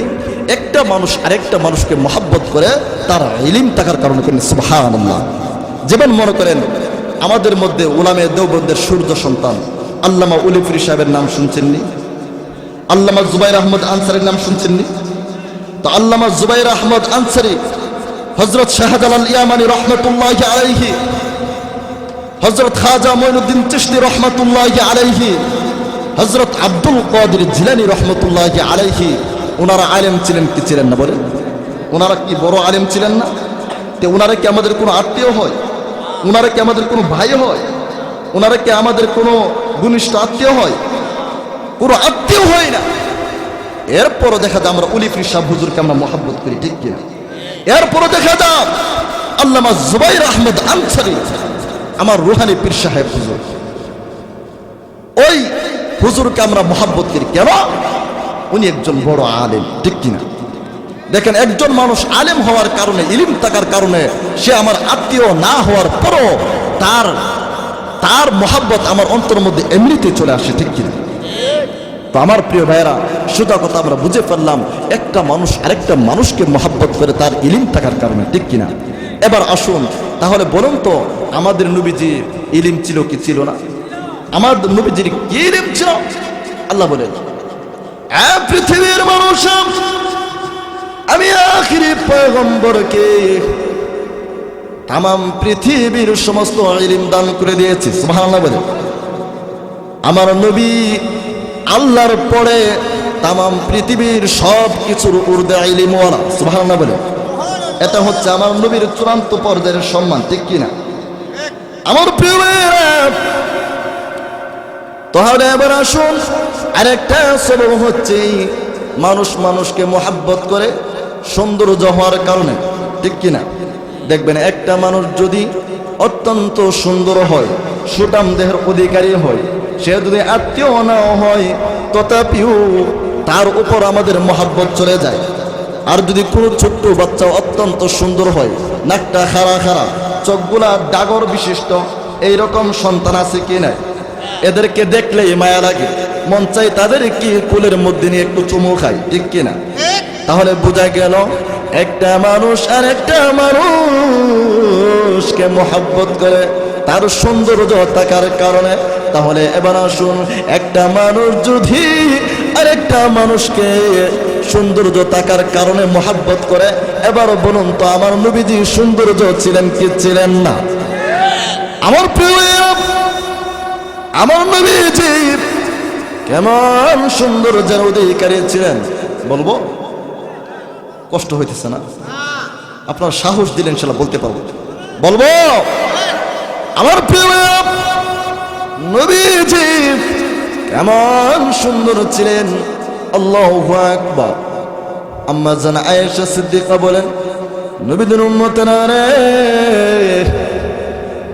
একটা মানুষ আরেকটা মানুষকে মহাব্বত করে তার ইলম থাকার কারণে। সুবহানাল্লাহ। যেমন মনে করেন আমাদের মধ্যে উলামে দেওবন্দের সূর্য সন্তান আল্লামা উলিফুরি সাহেবের নাম শুনছেননি? আল্লামা জুবাইর আহমদ আনসারীর নাম শুনছেননি? তো আল্লামা জুবাইর আহমদ আনসারী, হযরত শাহজালাল ইয়ামানি রহমাতুল্লাহি আলাইহি, হযরত খাজা মঈনুদ্দিন চিশতি রহমাতুল্লাহি আলাইহি, হযরত আব্দুল কাদের জিলানী রহমাতুল্লাহি আলাইহি, ওনারা আলেম ছিলেন কি ছিলেন না বলেন? ওনারা কি বড় আলেম ছিলেন না? তো ওনারা কি আমাদের কোনো আত্মীয় হয়? ওনারা কি আমাদের কোনো ভাই হয়? ওনারা কি আমাদের কোনো ঘনিষ্ঠ আত্মীয় হয়? কোনো আত্মীয় হয় না। এরপরও দেখা যায় আমরা উলিফুরি সাহেব হুজুরকে আমরা মহাব্বত করি, ঠিক কিনা? এরপরও দেখা যায় আল্লামা জুবাইর আহমদ আনসারী, আমার রুহানি পীর সাহেব হুজুর, ওই হুজুরকে আমরা মহাব্বত করি। কেন? উনি একজন বড় আলেম, ঠিক কিনা? দেখেন, একজন মানুষ আলেম হওয়ার কারণে, ইলম থাকার কারণে, সে আমার আত্মীয় না হওয়ার পরও তার মহাব্বত আমার অন্তরের মধ্যে এমনিতে চলে আসে, ঠিক কিনা? তো আমার প্রিয় ভাইয়েরা, সোজা কথা আমরা বুঝে ফেললাম, একটা মানুষ আরেকটা মানুষকে মহাব্বত করে তার ইলম থাকার কারণে, ঠিক কিনা? এবার আসুন, তাহলে বলুন তো, আমাদের নবীজি ইলম ছিল কি ছিল না? আমাদের নবীজির কি ইলম ছিল? আল্লাহ বলেন, পৃথিবীর মানুষ, আমি আখিরি পয়গম্বরকে তামাম পৃথিবীর সমস্ত ইলম দান করে দিয়েছি। সুবহানাল্লাহ বলেন। আমার নবী আল্লাহর পরে তামাম পৃথিবীর সব কিছুর ঊর্ধ্বে ইলমওয়ালা। সুবহানাল্লাহ বলেন। এটা হচ্ছে আমার নবীর চূড়ান্ত পর্যায়ের সম্মান, ঠিক কিনা? আমার প্রিয় ভাইয়েরা, তাহলে এবার আসুন, আরেকটা সবব হচ্ছে মানুষ মানুষকে মহাব্বত করে সৌন্দর্য হওয়ার কারণে, ঠিক কিনা? দেখবেন একটা মানুষ যদি অত্যন্ত সুন্দর হয়, সুঠাম দেহের অধিকারী হয়, সে যদি আত্মীয় না হয়, তথাপিও তার উপর আমাদের মহাব্বত চলে যায়। আর যদি কোনো ছোট্ট বাচ্চা অত্যন্ত সুন্দর হয়, নাকটা খাড়া খাড়া, চোখগুলা ডাগর বিশিষ্ট, এইরকম সন্তান আছে কি নাই? এদেরকে দেখলেই মায়া লাগে, মন চাই তাদের কি কোলের মধ্যে নিয়ে একটু চুমু খাই, ঠিক কিনা? তাহলে বোঝা গেল একটা মানুষ আর একটা মানুষকে মহাব্বত করে তার সৌন্দর্য থাকার কারণে। তাহলে এবার আসুন, একটা মানুষ যদি আরেকটা মানুষকে সৌন্দর্য থাকার কারণে মহাব্বত করে, এবার বলুন তো আমার নবীজি সৌন্দর্য ছিলেন কি ছিলেন না? আমার প্রিয়, আমার নবীজি কেমন সৌন্দর্যের অধিকারী ছিলেন বলবো? কষ্ট হইতেছে না? আপনার সাহস দিলেন, ইনশাআল্লাহ বলতে পারবো, বলবো। আমার প্রিয় নবীজি কেমন সুন্দর ছিলেন, আল্লাহু আকবার। আম্মা জান আয়েশা সিদ্দিকা বলেন, নবীদের উম্মতেরা রে,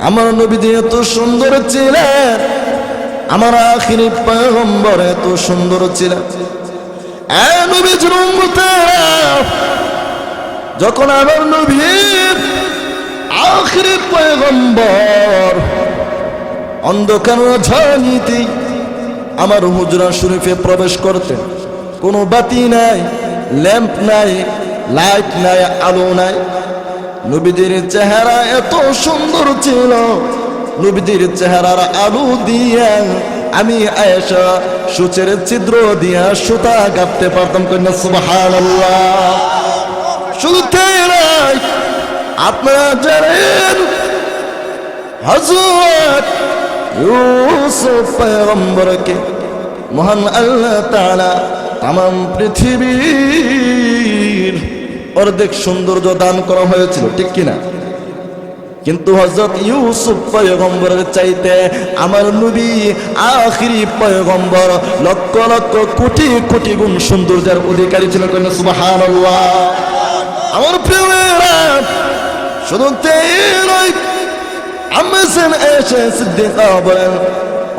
আমার নবীজি এত সুন্দর ছিলেন, আমার আখিরি পয়গম্বর এত সুন্দর ছিলেন। নবীজির উম্মতেরা, যখন আমার নবী আখিরি পয়গম্বর অন্ধকার ঝাঁকিতে আমার হুজরা শরীফে প্রবেশ করতেন, কোনো বাতি নাই, ল্যাম্প নাই, লাইট নাই, আলো নাই। নবীজির চেহারা এত সুন্দর ছিল, নবীজির চেহারার আলো দিয়া আমি আয়েশা সূচের ছিদ্র দিয়া সুতা গাঁথতে পারতাম। কন্যা সুবহানাল্লাহ। শুধু তাই নয়, আপনারা জানেন হযরত ইউসুফ পয়গম্বরকে মহান আল্লাহ তাআলা তামাম পৃথিবীর অর্ধেক সৌন্দর্য দান করা হয়েছিল, ঠিক কিনা? কিন্তু হযরত ইউসুফ পয়গম্বরের চাইতে আমার নবী আখিরি পয়গম্বর লক্ষ লক্ষ কোটি কোটি গুণ সৌন্দর্যের অধিকারী ছিল। কেন সুবহানাল্লাহ। আমার প্রিয়রা, শুধু তাই নয়, আম্মাজান আয়েশা সিদ্দিকা বলেন,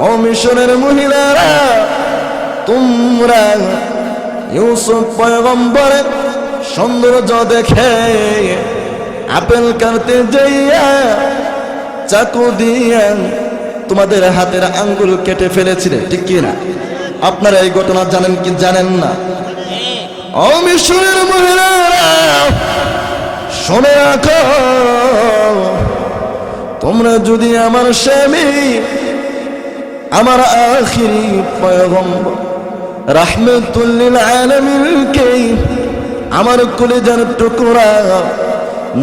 ও মিশরের মহিলারা, তোমরা ইউসুফ পয়গম্বরের সৌন্দর্য দেখে আপেল কাটতে যাইয়া চাকু দিয়া তোমাদের হাতের আঙ্গুল কেটে ফেলেছিলে, ঠিক কি না? আপনারা এই ঘটনা জানেন কি জানেন না? ও মিশরের মহিলারা, শুনে রাখো, তোমরা যদি আমার স্বামী, আমার আখিরি পয়গম্বর রাহমাতুল লিল আলামিনকে, আমার কলিজার টুকরা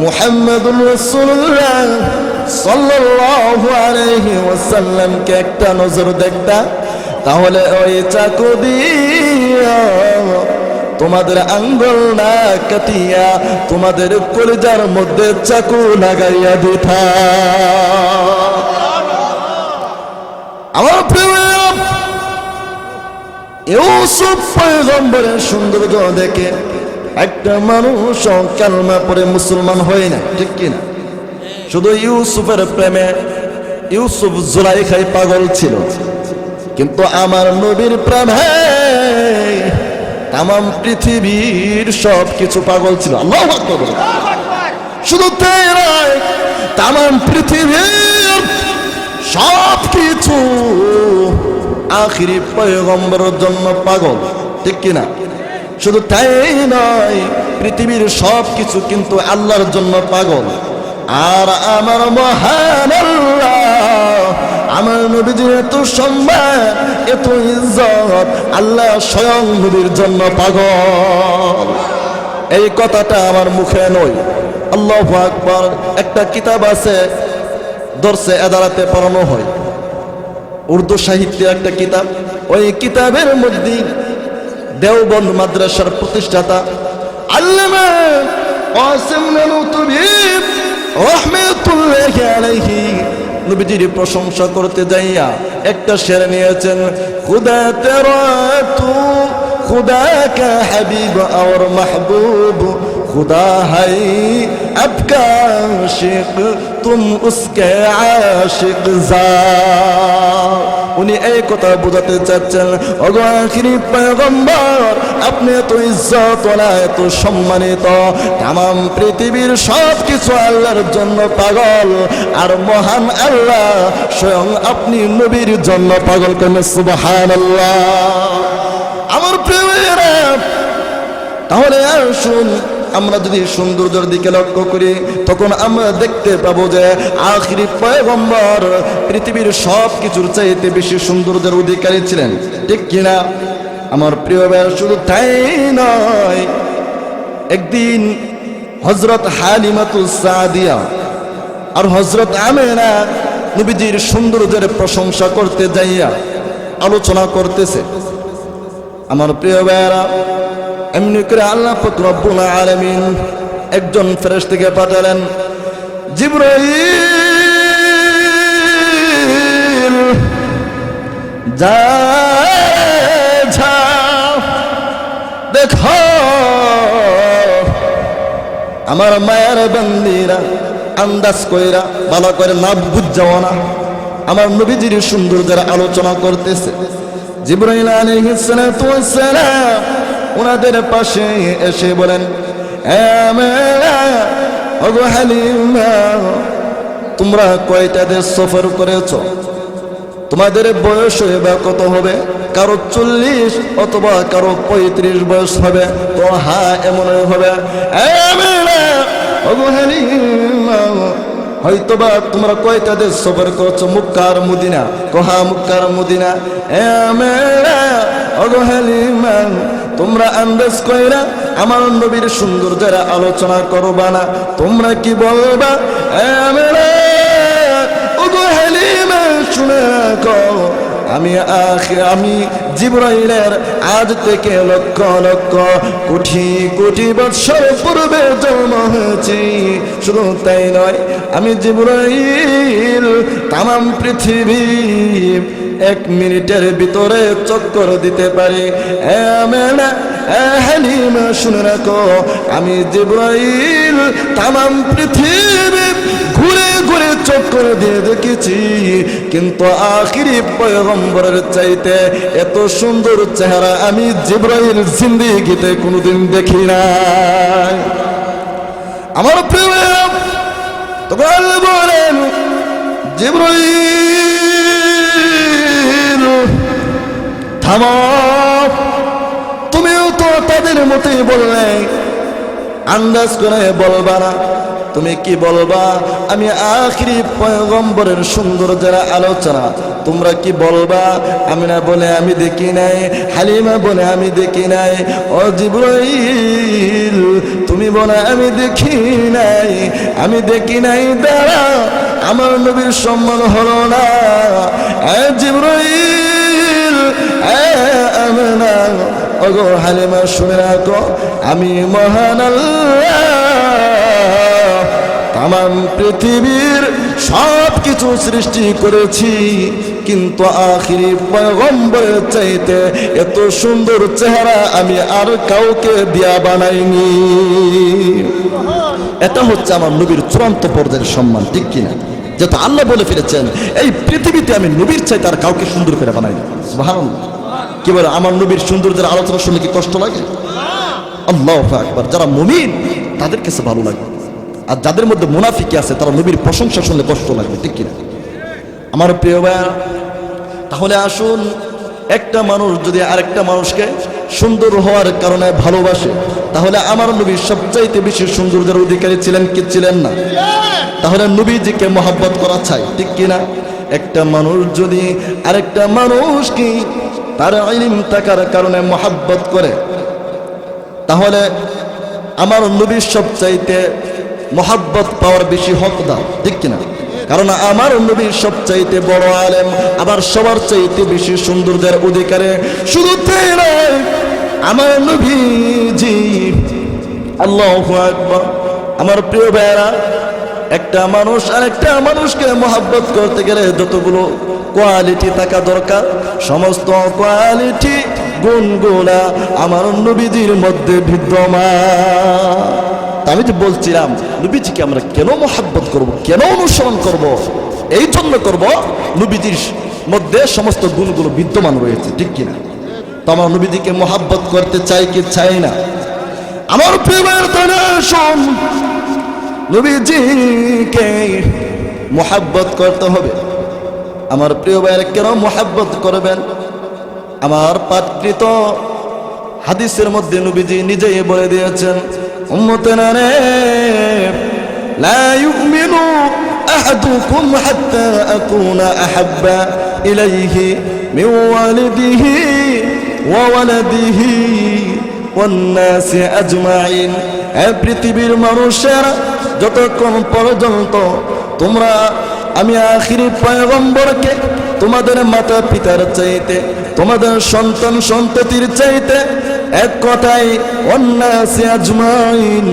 মুহাম্মদুর রাসূলুল্লাহ সাল্লাল্লাহু আলাইহি ওয়াসাল্লামকে একটা নজর দেখতা, তাহলে ওই চাকু দিয়া তোমাদের আঙ্গুল না কাটিয়া তোমাদের কলিজার মধ্যে চাকু লাগাইয়া দিতা। আমার প্রিয় ইউসুফ পয়গম্বরের সৌন্দর্য দেখে একটা মানুষ কালমা পড়ে মুসলমান হয় না, ঠিক কিনা? শুধু ইউসুফের প্রেমে ইউসুফ জুলাইখায় পাগল ছিল, কিন্তু আমার নবীর প্রেমে তামাম পৃথিবীর সব কিছু পাগল ছিল। আল্লাহু আকবার। শুধু তাই নয়, তামাম পৃথিবীর সব কিছু আখিরি পয়গম্বরের জন্য পাগল, ঠিক কিনা? শুধু তাই নয়, পৃথিবীর সব কিছু কিন্তু আল্লাহর জন্য পাগল। আর আমার মহান আল্লাহ, আমার নবীজির এত সম্মান, এত ইজ্জত, আল্লাহ স্বয়ং নবীর জন্য পাগল। এই কথাটা আমার মুখে নয়, আল্লাহু আকবার। একটা কিতাব আছে, দর্সে আদালতে পড়ানো হয়, উর্দু সাহিত্যের একটা কিতাব। ওই কিতাবের মধ্যে দেওবন্দ মাদ্রাসার প্রতিষ্ঠাতা আল্লামা কাসিম নানুতুবি রাহমাতুল্লাহি আলাইহি নবীজির প্রশংসা করতে যাইয়া একটা শের নিয়েছেন, খুদা তেরা তু खुदा का हबीब और महबूब खुदा है आपका आशिक तुम उसके आशिक जार। উনি এই কথা বোঝাতে চাচ্ছেন, ওগো আখিরি পয়গম্বর, আপনি এত ইজ্জতওয়ালা, এত সম্মানিত, তামাম পৃথিবীর সব কিছু আল্লাহর জন্য পাগল, আর মহান আল্লাহ স্বয়ং আপনি নবীর জন্য পাগল। কেন সুবহানাল্লাহ। আমার প্রিয়রা, তাহলে আসুন আমরা যদি সৌন্দর্যের দিকে লক্ষ্য করি, তখন আমরা দেখতে পাবো যে আখিরি পয়গম্বর পৃথিবীর সব কিছুর চাইতে বেশি সৌন্দর্যের অধিকারী ছিলেন, ঠিক কিনা? আমার প্রিয় ভাই, শুধু তাই নয়, একদিন হযরত হালিমাতুস সাদিয়া আর হযরত আমেনা নবীজির সৌন্দর্যের প্রশংসা করতে যাইয়া আলোচনা করতেছে। আমার প্রিয় ভাইরা, এমনি করে আল্লাহ পাক রব্বুল আলামিন একজন ফেরেশতাকে পাঠালেন, জিবরাইল, যা দেখো আমার মায়ের বান্দিরা আন্দাজ কইরা ভালো করে না বুঝাও না, আমার নবীজির সৌন্দর্যের আলোচনা করতেছে। জিবরাইল আলাইহিস সালাতু ওয়াস সালাম ওনাদের পাশে এসে বলেন, ওগো হালিমা, তোমরা কয়টা দেশ সফর করেছো? তোমাদের বয়স বা কত হবে? কারো 40 অথবা কারো 35 বয়স হবে। তো হ্যাঁ, এমনই হবে। হয়তোবা তোমরা কয়টা দেশ সফর করছো? মুক্কার মদিনা। কহা মুক্কার মদিনা। তোমরা আন্দাজ কইরা আমার নবীর সৌন্দর্যের আলোচনা করবা না? তোমরা কি বলবা? শুনে রাখো, আমি জিবরাইলের আজ থেকে লক্ষ লক্ষ কোটি কোটি বৎসর পূর্বে জন্ম হয়েছি। শুধু তাই নয়, আমি জিবরাইল তামাম পৃথিবী 1 মিনিটের ভিতরে চক্কর দিতে পারি। হালিমা শুনে রাখো, আমি জিবরাইল তামাম পৃথিবী ঘুরে ঘুরে চক্কর দিয়ে দেখেছি, কিন্তু আখিরি পয়গম্বরের চাইতে এত সুন্দর চেহারা আমি জিবরাইল জিন্দেগিতে কোনোদিন দেখি নাই। আমার প্রিয় তখন বলেন, জিবরাইল থামো, তুমিও তো তাদের মতোই বললে, আন্দাজ করে বলবা না? তুমি কি বলবা? আমি আখিরি পয়গম্বরের সৌন্দর্যের আলোচনা। তোমরা কি বলবা? আমিনা বলে আমি দেখি নাই, হালিমা বলে আমি দেখি নাই। ও জিবরাইল, তুমি বলে আমি দেখি নাই, আমি দেখি নাই দ্বারা আমার নবীর সম্মান হলো না। জিবরাইল, আমিনা, ওগো হালিমা শুনে রাখো, আমি মহান আল্লাহ তামাম পৃথিবীর সব কিছু সৃষ্টি করেছি, কিন্তু আখিরি পয়গম্বরের চাইতে এত সুন্দর চেহারা আমি আর কাউকে দিয়া বানাইনি। এটা হচ্ছে আমার নবীর চূড়ান্ত পর্যায়ের সম্মান, ঠিক কিনা? যেটা আল্লাহ বলে ফিরেছেন, এই পৃথিবীতে আমি নবীর চাইতে আর কাউকে সুন্দর করে বানাই না। সুবহানাল্লাহ। কি বলে, আমার নবীর সৌন্দর্যের আলোচনা শুনলে কি কষ্ট লাগে? আল্লাহু আকবার। যারা মুমিন তাদের কাছে ভালো লাগে, আর যাদের মধ্যে মুনাফিকি আছে তারা নবীর প্রশংসা শুনলে কষ্ট লাগবে, ঠিক কিনা? আমার প্রিয় ভাইয়া, তাহলে আসুন, একটা মানুষ যদি আরেকটা মানুষকে সুন্দর হওয়ার কারণে ভালোবাসে, তাহলে আমার নবী সবচাইতে বেশি সৌন্দর্যের অধিকারী ছিলেন কি ছিলেন না? তাহলে নবীজিকে মহব্বত করা চাই, ঠিক কিনা? একটা মানুষ যদি আরেকটা মানুষকে তার ইলম থাকার কারণে মহব্বত করে, তাহলে আমার নবীর সবচাইতে মহব্বত পাওয়ার বেশি হকদার, ঠিক কিনা? কারণ আমার নবীর সবচাইতে বড় আলেম, আবার সবার চাইতে বেশি সৌন্দর্যের অধিকারী। শুধু তাই নয়, আমার নবীজি, আল্লাহু আকবার। আমার প্রিয় ভাইরা, একটা মানুষ আরেকটা মানুষকে মহব্বত করতে গেলে যতগুলো কোয়ালিটি থাকা দরকার, সমস্ত কোয়ালিটি গুণগুলা আমার নবীজির মধ্যে বিদ্যমান। আমি যে বলছিলাম, নবীজিকে আমরা কেন মহব্বত করব, কেন অনুসরণ করব? এই জন্য করব, নবীজির মধ্যে সমস্ত গুণগুলো বিদ্যমান রয়েছে, ঠিক কিনা? তো আমার নবীজিকে মহব্বত করতে চাই কি চাই না? আমার প্রেমের দর্শন, নবীজিকে মহব্বত করতে হবে। আমার প্রিয় ভাইয়ের কেন মহব্বত করবেন? আমার পাঠকৃত হাদিসের মধ্যে নবীজি নিজেই বলে দিয়েছেন, উম্মতেরা রে, লা ইউমিনু আহাদুকুম হাত্তা আকুনা আহাব্বা ইলাইহি মিন ওয়ালিদিহি ওয়া ওয়ালাদিহি ওয়ান নাসি আজমাইন। এই পৃথিবীর মানুষেরা যতক্ষণ পর্যন্ত তোমরা আমি আখিরি পয়গম্বরকে তোমাদের মাতা পিতার চাইতে, তোমাদের সন্তান সন্ততির চাইতে, এক কথায় ওয়ান্নাসি আজমাইন,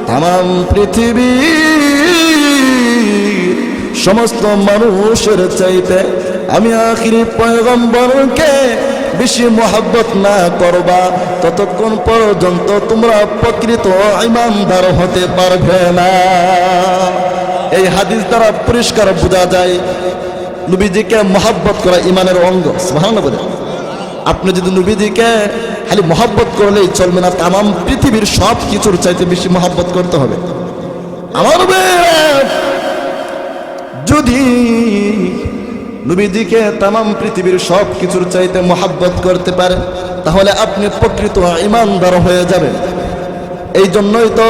তামাম পৃথিবী সমস্ত মানুষের চাইতে আমি আখিরি পয়গম্বরকে বেশি মহব্বত না করবা, ততক্ষণ পর্যন্ত তোমরা প্রকৃত ঈমানদার হতে পারবে না। এই হাদিস দ্বারা পরিষ্কার বোঝা যায় নবীজিকে মহব্বত করা ঈমানের অঙ্গ। সুবহানাল্লাহ বলে, আপনি যদি নবীজিকে খালি মহব্বত করলেই চলবে না, তামাম পৃথিবীর সব কিছুর চাইতে বেশি মহব্বত করতে হবে। আমার যদি নবীজিকে তামাম পৃথিবীর সব কিছুর চাইতে মহাব্বত করতে পারেন, তাহলে আপনি প্রকৃত ঈমানদার হয়ে যাবেন। এই জন্যই তো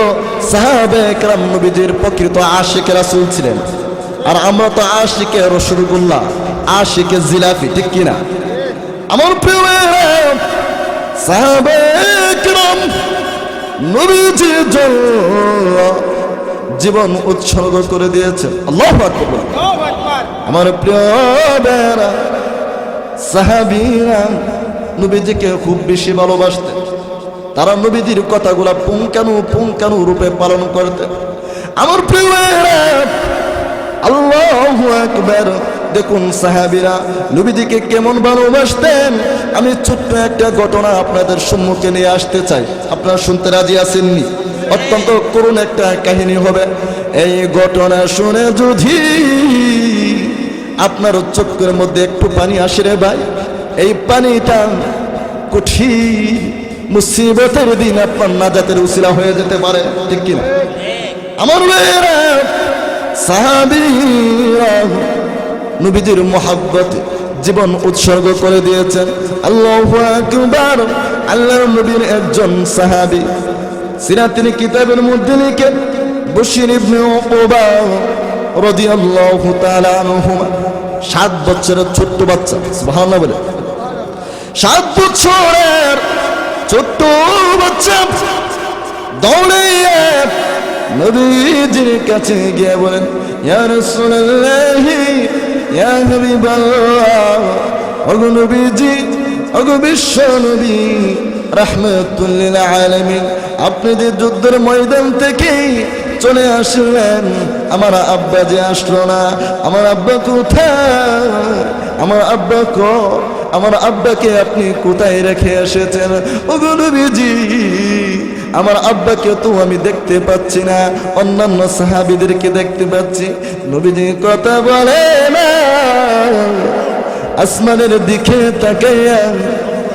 সাহাবে কেরাম নবীজির প্রকৃত আশিক রাসূল ছিলেন। আর আমরা তো আশিকে রসুলুল্লাহ, আশিকে জিলাপি, ঠিক কিনা? আমার প্রিয় সাহাবে কেরাম নবীজির জন্য জীবন উৎসর্গ করে দিয়েছে। আল্লাহু আকবার। আমার প্রিয় বেরা সাহাবীরা নবীজিকে খুব বেশি ভালোবাসতেন। তারা নবীজির কথাগুলা পুঙ্খানু রূপে পালন করতেন। আমার প্রিয় বেরা আল্লাহু আকবার। দেখুন সাহাবীরা নবীজিকে কেমন ভালোবাসতেন। আমি ছোট্ট একটা ঘটনা আপনাদের সম্মুখে নিয়ে আসতে চাই। আপনারা শুনতে রাজি আছেননি? অত্যন্ত করুণ একটা কাহিনী হবে। এই ঘটনা শুনে যদি আপনার চোখের মধ্যে একটু পানি আসে রে ভাই, এই পানিটা কঠিন মুসিবতের দিন আপনার নাজাতের উসিলা হয়ে যেতে পারে, ঠিক কিনা? আমার ভাইয়েরা সাহাবীরা নবীজির মহব্বতে জীবন উৎসর্গ করে দিয়েছেন। আল্লাহু আকবার। আল্লাহর নবীর একজন সাহাবী সিরাত তিনি কিতাবের মধ্যে লিখেন, বশির ইবনে উকবা রাদিয়াল্লাহু তাআলা আনহুমা 7 বছরের ছোট্ট বাচ্চা, সুবহানাল্লাহ বলে। 7 বছরের ছোট্ট বাচ্চা দৌড়ে নবীজির কাছে গিয়ে বলেন, ইয়া রাসূলুল্লাহ, ইয়া হাবিবাল্লাহ, ওগো নবীজি, ওগো বিশ্ব নবী রাহমাতুল লিল আলামিন, আপনি যে যুদ্ধের ময়দান থেকে চলে আসলেন, আমার আব্বা যে আসলো না, আমার আব্বা কোথায়? আমার আব্বাকে আপনি কোথায় রেখে এসেছেন? ওগো নবীজি, আমার আব্বাকে তো আমি দেখতে পাচ্ছি না, অন্যান্য সাহাবীদেরকে দেখতে পাচ্ছি। নবীজি কথা বলে না, আসমানের দিকে তাকাইয়া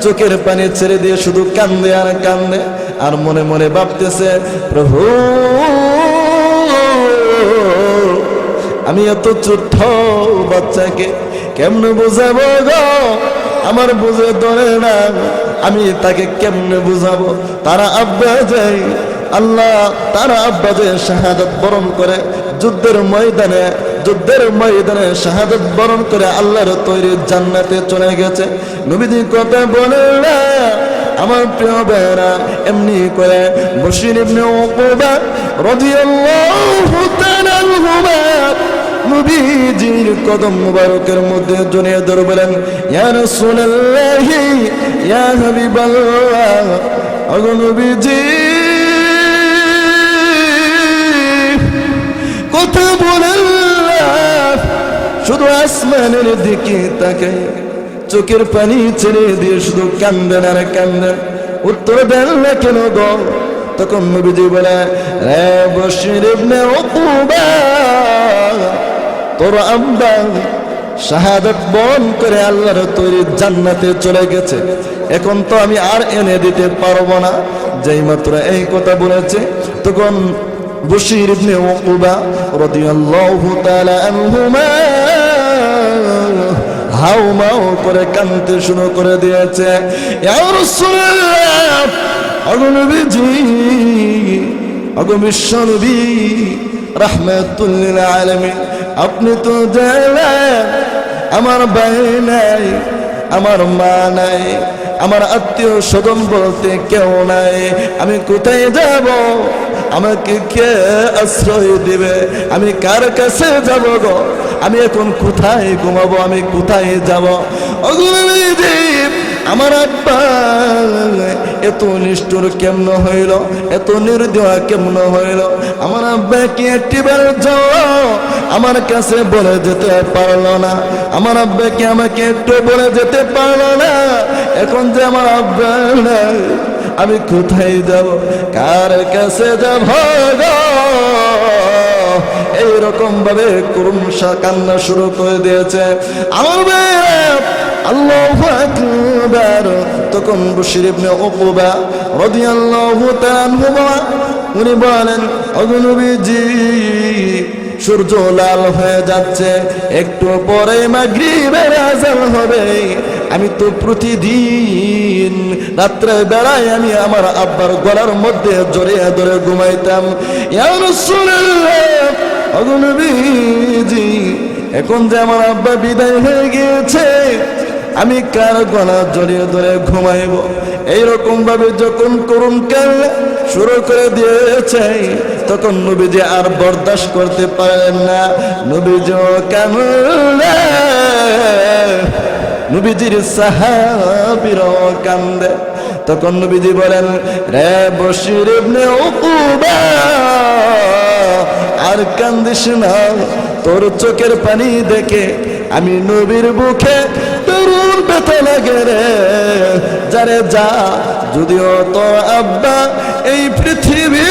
চোখের পানি ছেড়ে দিয়ে শুধু কান্দে আর কান্দে, আর মনে মনে ভাবতেছে, প্রভু আমি এত ছোট্ট বাচ্চাকে কেমনে বুঝাবো গো, আমার বুঝে ধরে না, আমি তাকে কেমনে বুঝাবো? তারা আব্বা যায় আল্লাহ, তারা আব্বা যে শাহাদাত বরণ করে যুদ্ধের ময়দানে শাহাদাত বরণ করে আল্লাহর তৈরি জান্নাতে চলে গেছে। নবীজি কথা বলে না। আমার প্রিয় ভাইরা, এমনি করে বশির ইবনে উকবা রাদিয়াল্লাহু তাআলা আনহুমা নবীজির কদম মুবারকের মধ্যে জড়িয়ে ধরে বলেন, ইয়া রাসূলুল্লাহ, ইয়া হাবিবাল্লাহ, ওগো নবীজি, কথা বলেন না। শুধু আসমানের দিকে তাকায় চোখের পানি ছেড়ে দিয়ে শুধু কান্দেন আর কান্দেন। উত্তর দেন না কেন গো? তখন নবীজি বলে, রে বশির ইবনে উকবা, তোর আব্বা শাহাদাত বরণ করে আল্লাহর তৈরি জান্নাতে চলে গেছে, এখন তো আমি আর এনে দিতে পারবো না। যেই মাত্র এই কথা বলেছে, তখন বশির ইবনে উকবা রাদিয়াল্লাহু তাআলা আনহুমা হাউমাউ করে কাঁদতে শুরু করে দিয়েছে। ইয়া রাসূলুল্লাহ, ওগো নবীজি, ওগো বিশ্ব নবী রাহমাতুল লিল আলামিন, আপনি তো জানেন আমার ভাই নাই, আমার মা নাই, আমার আত্মীয় স্বজন বলতে কেউ নাই, আমি কোথায় যাব? আমাকে কে আশ্রয় দিবে? আমি কার কাছে যাব গো? আমি এখন কোথায় ঘুমাবো? আমি কোথায় যাব? আমার আব্বা এত নিষ্ঠুর কেমন হইল, এত নির্দয় কেমন হইল? আমার আব্বা কি একটিবার যাও আমার কাছে বলে যেতে পারলো না? আমার আব্বা কি আমাকে একটু বলে যেতে পারলো না? এখন যে আমার আব্বা নাই, আমি কোথায় যাব? কার কাছে যাব গো? এইরকম ভাবে করুণসা কান্না শুরু করে দিয়েছে। আমার আল্লাহু আকবার। তখন বশির ইবনে উকবা রাদিয়াল্লাহু তাআলা আনহু উনি বলেন, ওগো নবীজি, সূর্য লাল হয়ে যাচ্ছে, একটু পরে মাগরিবের আযান হবে। আমি তো প্রতিদিন রাত্রে বেলায় আমি আমার আব্বার গলার মধ্যে জড়িয়ে ধরে ঘুমাইতাম। ইয়া রাসূলুল্লাহ, ওগো নবীজি, এখন যে আমার আব্বা বিদায় হয়ে গিয়েছে, আমি কার গলা জড়িয়ে ধরে ঘুমাইব? এইরকম ভাবে যখন করুণ কান্না শুরু করে দিয়েছে, তখন নবীজি আর বরদাস্ত করতে পারেন না। নবীজি কান্দে, নবীজির সাহাবীরাও কান্দে। তখন নবীজি বলেন, রে বশির ইবনে উকুবা, আর কান্দিস না, তোর চোখের পানি দেখে আমি নবীর বুকে তরুণ ব্যথা লাগে রে। যারে যা, যদিও তোর আব্বা এই পৃথিবী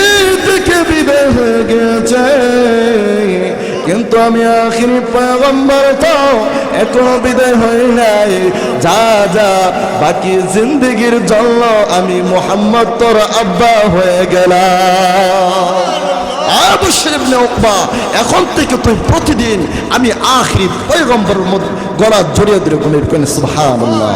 থেকে বিদায় হয়ে গেছে, কিন্তু আমি আখিরি পয়গম্বর তো এখনো বিদায় হই নাই। যা যা, বাকি জিন্দেগির জন্য আমি মুহাম্মদ তোর আব্বা হয়ে গেলাম। বশির ইবনে উকবা, এখন থেকে তুই প্রতিদিন আমি আখিরি পয়গম্বরের মধ্যে গলা জড়িয়ে ধরে ঘুমিয়ে। সুবহানাল্লাহ।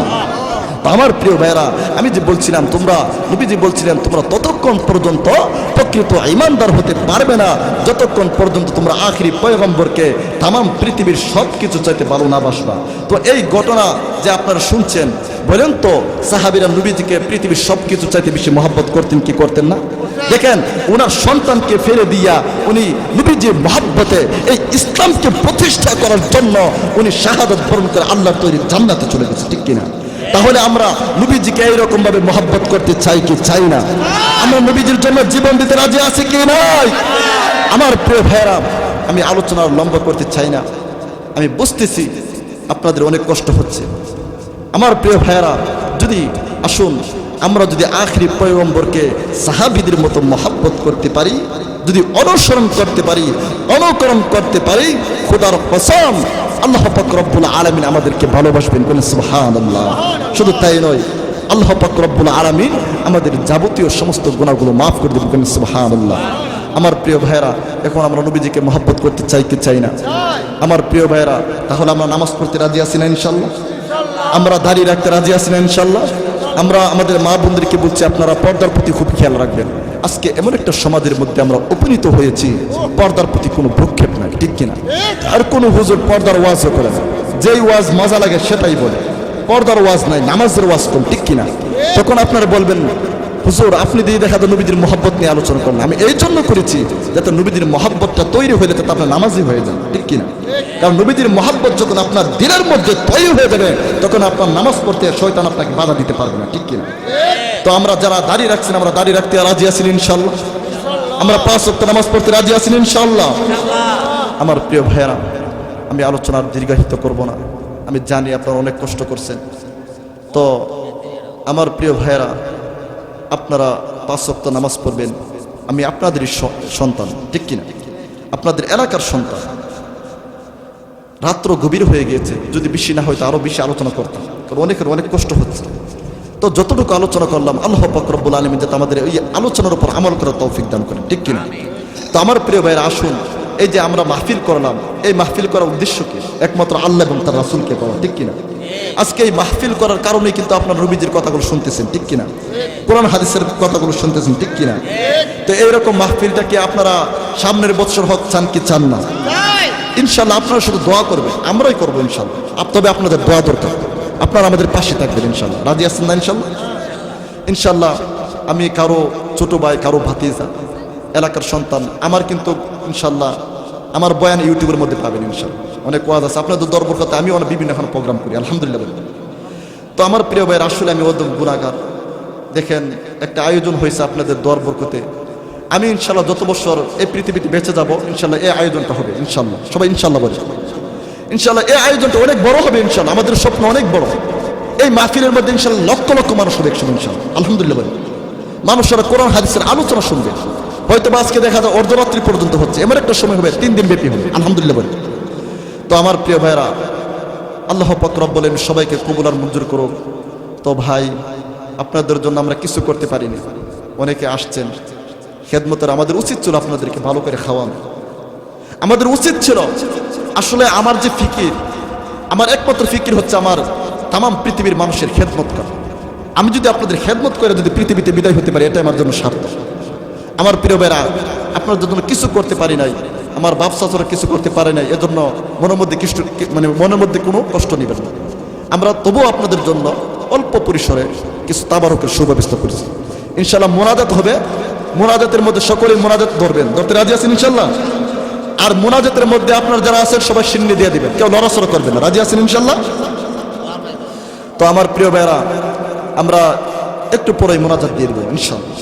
আমার প্রিয় ভাইরা, আমি যে বলছিলাম, তোমরা নবীজি বলছিলেন তোমরা ততক্ষণ পর্যন্ত প্রকৃত ঈমানদার হতে পারবে না যতক্ষণ পর্যন্ত তোমরা আখিরি পয়গম্বরকে তামাম পৃথিবীর সব কিছু চাইতে ভালো না বাসবা। তো এই ঘটনা যে আপনারা শুনছেন, বলেন তো সাহাবীরা নবীজিকে পৃথিবীর সব কিছু চাইতে বেশি মহব্বত করতেন কি করতেন না? দেখেন, ওনার সন্তানকে ফেলে দিয়া উনি নবীজির মহব্বতে এই ইসলামকে প্রতিষ্ঠা করার জন্য উনি শাহাদাত বরণ করে আল্লাহর তৈরি জান্নাতে চলে গেছে, ঠিক কিনা? তাহলে আমরা নবীজিকে এইরকম ভাবে মহব্বত করতে চাই কি চাই না? আমরা নবীজির জন্য জীবন দিতে রাজি আছি কি নাই? আমার প্রিয় ভাইরা, আমি আলোচনা লম্বা করতে চাই না। আমি বুঝতেছি আপনাদের অনেক কষ্ট হচ্ছে। আমার প্রিয় ভাইরা, যদি আসুন আমরা যদি আখিরি পয়গম্বরকে সাহাবীদের মতো মহব্বত করতে পারি, যদি অনুসরণ করতে পারি, অনুকরণ করতে পারি, খোদার কসম আল্লাহ পাক রব্বুল আলামিন আমাদেরকে ভালোবাসবেন। বলেন সুবহানাল্লাহ। শুধু তাই নয়, আল্লাহ পাক রব্বুল আলামিন আমাদের যাবতীয় সমস্ত গুনাহগুলো মাফ করে দেবেন। বলেন সুবহানাল্লাহ। আমার প্রিয় ভাইরা, এখন আমরা নবীজিকে মহব্বত করতে চাই কি চাই না? আমার প্রিয় ভাইরা, তাহলে আমরা নামাজ পড়তে রাজি আছি না ইনশাআল্লাহ? আমরা দাঁড়িয়ে রাখতে রাজি আছি না ইনশাআল্লাহ? আমরা আমাদের মা বোনদেরকে বলছি, আপনারা পর্দার প্রতি খুব খেয়াল রাখবেন। আজকে এমন একটা সমাজের মধ্যে আমরা উপনীত হয়েছি, পর্দার প্রতি কোনো ভ্রুক্ষেপ নাই, ঠিক কিনা? আর কোনো হুজুর পর্দার ওয়াজও করে না, যেই ওয়াজ মজা লাগে সেটাই বলে। পর্দার ওয়াজ নাই, নামাজের ওয়াজ কোন, ঠিক কিনা? তখন আপনারা বলবেন, হুজুর আপনি দিয়ে দেখা যায় নবীদের মহব্বত নিয়ে আলোচনা করেন। আমি এই জন্য করেছি যাতে নবীদের মহব্বতটা তৈরি হয়ে যাতে আপনার নামাজি হয়ে যান, ঠিক কিনা? কারণ নবীদের মহব্বত যখন আপনার দিলের মধ্যে তৈরি হয়ে যাবে, তখন আপনার নামাজ পড়তে শয়তান আপনাকে বাধা দিতে পারবে না, ঠিক কিনা? তো আমরা যারা দাঁড়িয়ে রাখছেন, আমরা দাঁড়িয়ে রাখতে রাজি আছি ইনশাআল্লাহ? আমরা 5 ওয়াক্ত নামাজ পড়তে রাজি আছি ইনশাআল্লাহ? আমার প্রিয় ভাইয়েরা, আমি আলোচনার দীর্ঘায়িত করব না। আমি জানি আপনারা অনেক কষ্ট করছেন। তো আমার প্রিয় ভাইয়েরা, আপনারা 5 ওয়াক্ত নামাজ পড়বেন। আমি আপনাদেরই সন্তান, ঠিক কিনা? আপনাদের এলাকার সন্তান। রাত্র গভীর হয়ে গিয়েছে, যদি বেশি না হয়তো আরো বেশি আলোচনা করতাম, কারণ অনেকের অনেক কষ্ট হচ্ছে। তো যতটুকু আলোচনা করলাম, আল্লাহ পাক রব্বুল আলামিন যাতে আমাদের এই আলোচনার উপর আমল করার তৌফিক দান করেন, ঠিক কিনা? তো আমার প্রিয় ভাইরা, আসুন, এই যে আমরা মাহফিল করলাম, এই মাহফিল করার উদ্দেশ্য কি? একমাত্র আল্লাহ এবং তার রাসূলকে পাওয়া, ঠিক কিনা? আজকে এই মাহফিল করার কারণেই কিন্তু আপনার নবীজির কথাগুলো শুনতেছেন, ঠিক কিনা? কোরআন হাদিসের কথাগুলো শুনতেছেন, ঠিক কিনা? তো এইরকম মাহফিলটা কি আপনারা সামনের বছর হোক চান কি চান না? ইনশাআল্লাহ আপনারা শুধু দোয়া করবেন, আমরাই করবো ইনশাআল্লাহ। তবে আপনাদের দোয়া দরকার, আপনারা আমাদের পাশে থাকবেন ইনশাআল্লাহ। রাজি আছেন না ইনশাআল্লাহ? ইনশাআল্লাহ আমি কারো ছোট ভাই, কারো ভাতিজা, এলাকার সন্তান। আমার কিন্তু ইনশাআল্লাহ আমার বয়ান ইউটিউবের মধ্যে পাবেন ইনশাআল্লাহ। অনেক ওয়াজ আছে আপনাদের দরবার কথা, আমিও অনেক বিভিন্ন এখন প্রোগ্রাম করি আলহামদুলিল্লাহ। তো আমার প্রিয় ভাইয়ের, আসলে আমি অদম গুনাহগার। দেখেন, একটা আয়োজন হয়েছে আপনাদের দরবার করতে। আমি ইনশাআল্লাহ যত বছর এই পৃথিবীতে বেঁচে যাব, ইনশাআল্লাহ এই আয়োজনটা হবে ইনশাআল্লাহ। সবাই ইনশাআল্লাহ বলে। ইনশাআল্লাহ এই আয়োজনটা অনেক বড় হবে ইনশাআল্লাহ। আমাদের স্বপ্ন অনেক বড়। এই মাহফিলের মধ্যে ইনশাআল্লাহ লক্ষ লক্ষ মানুষ হবে একসাথে ইনশাআল্লাহ আলহামদুলিল্লাহ বলে। মানুষরা কোরআন হাদিসের আলোচনা শুনবে। হয়তো আজকে দেখা যায় অর্ধরাত্রি পর্যন্ত হচ্ছে, এমন একটা সময় হবে 3 দিন ব্যাপী হবে আলহামদুলিল্লাহ বলে। তো আমার প্রিয় ভাইরা, আল্লাহ পাক রব্বুল আলামিন সবাইকে কবুল আর মঞ্জুর করুক। তো ভাই, আপনাদের জন্য আমরা কিছু করতে পারিনি। অনেকে আসছেন খেদমতের, আমাদের উচিত ছিল আপনাদেরকে ভালো করে খাওয়ানো। আমাদের উচিত ছিল আসলে আমার যে ফিকির, আমার একমাত্র ফিকির হচ্ছে আমার তাম পৃথিবীর মানুষের খেদমত করা। আমি যদি আপনাদের খেদমত করে যদি পৃথিবীতে বিদায় হতে পারি, এটাই আমার জন্য সার্থক। আমার প্রিয় ভাইরা, আপনার জন্য কিছু করতে পারি নাই, আমার বাপ চাচারা কিছু করতে পারে নাই, এজন্য মনের মধ্যে কোনো কষ্ট নেবেন না। আমরা তবুও আপনাদের জন্য অল্প পরিসরে কিছু তাবারকের সুব্যবস্থা করেছি। ইনশাল্লাহ মোনাজাত হবে, মোনাজাতের মধ্যে সকলে মোনাজাত ধরতে রাজি আছেন ইনশাল্লাহ? আর মোনাজাতের মধ্যে আপনার যারা আছেন সবাই সিন্নি দিয়ে দিবেন, কেউ লড়াচড়া করবেন না, রাজি আছেন ইনশাল্লাহ? তো আমার প্রিয় ভাইরা, আমরা একটু পরেই মোনাজাত দিয়ে দেবো ইনশাল্লাহ।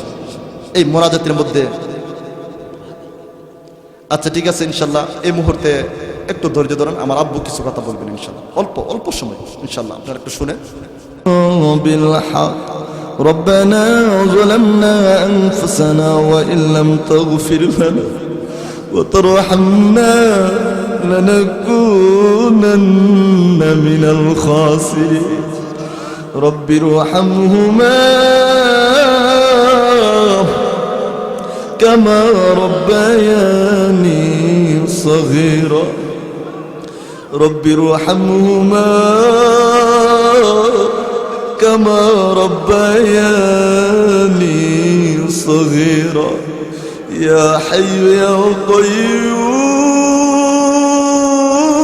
এই মোনাজাতের মধ্যে আচ্ছা ঠিক আছে ইনশাল্লাহ, এই মুহূর্তে একটু ধৈর্য ধরেন, আমার আব্বু কিছু কথা বলবেন ইনশাল্লাহ, অল্প সময় ইনশাল্লাহ, আপনারা একটু শুনে। ربنا ظلمنا أنفسنا وإن لم تغفر لنا وترحمنا لنكونن من الخاسرين رب ارحمهما كما ربياني صغيرا رب ارحمهما كما ربياني صغيرا يا حي يا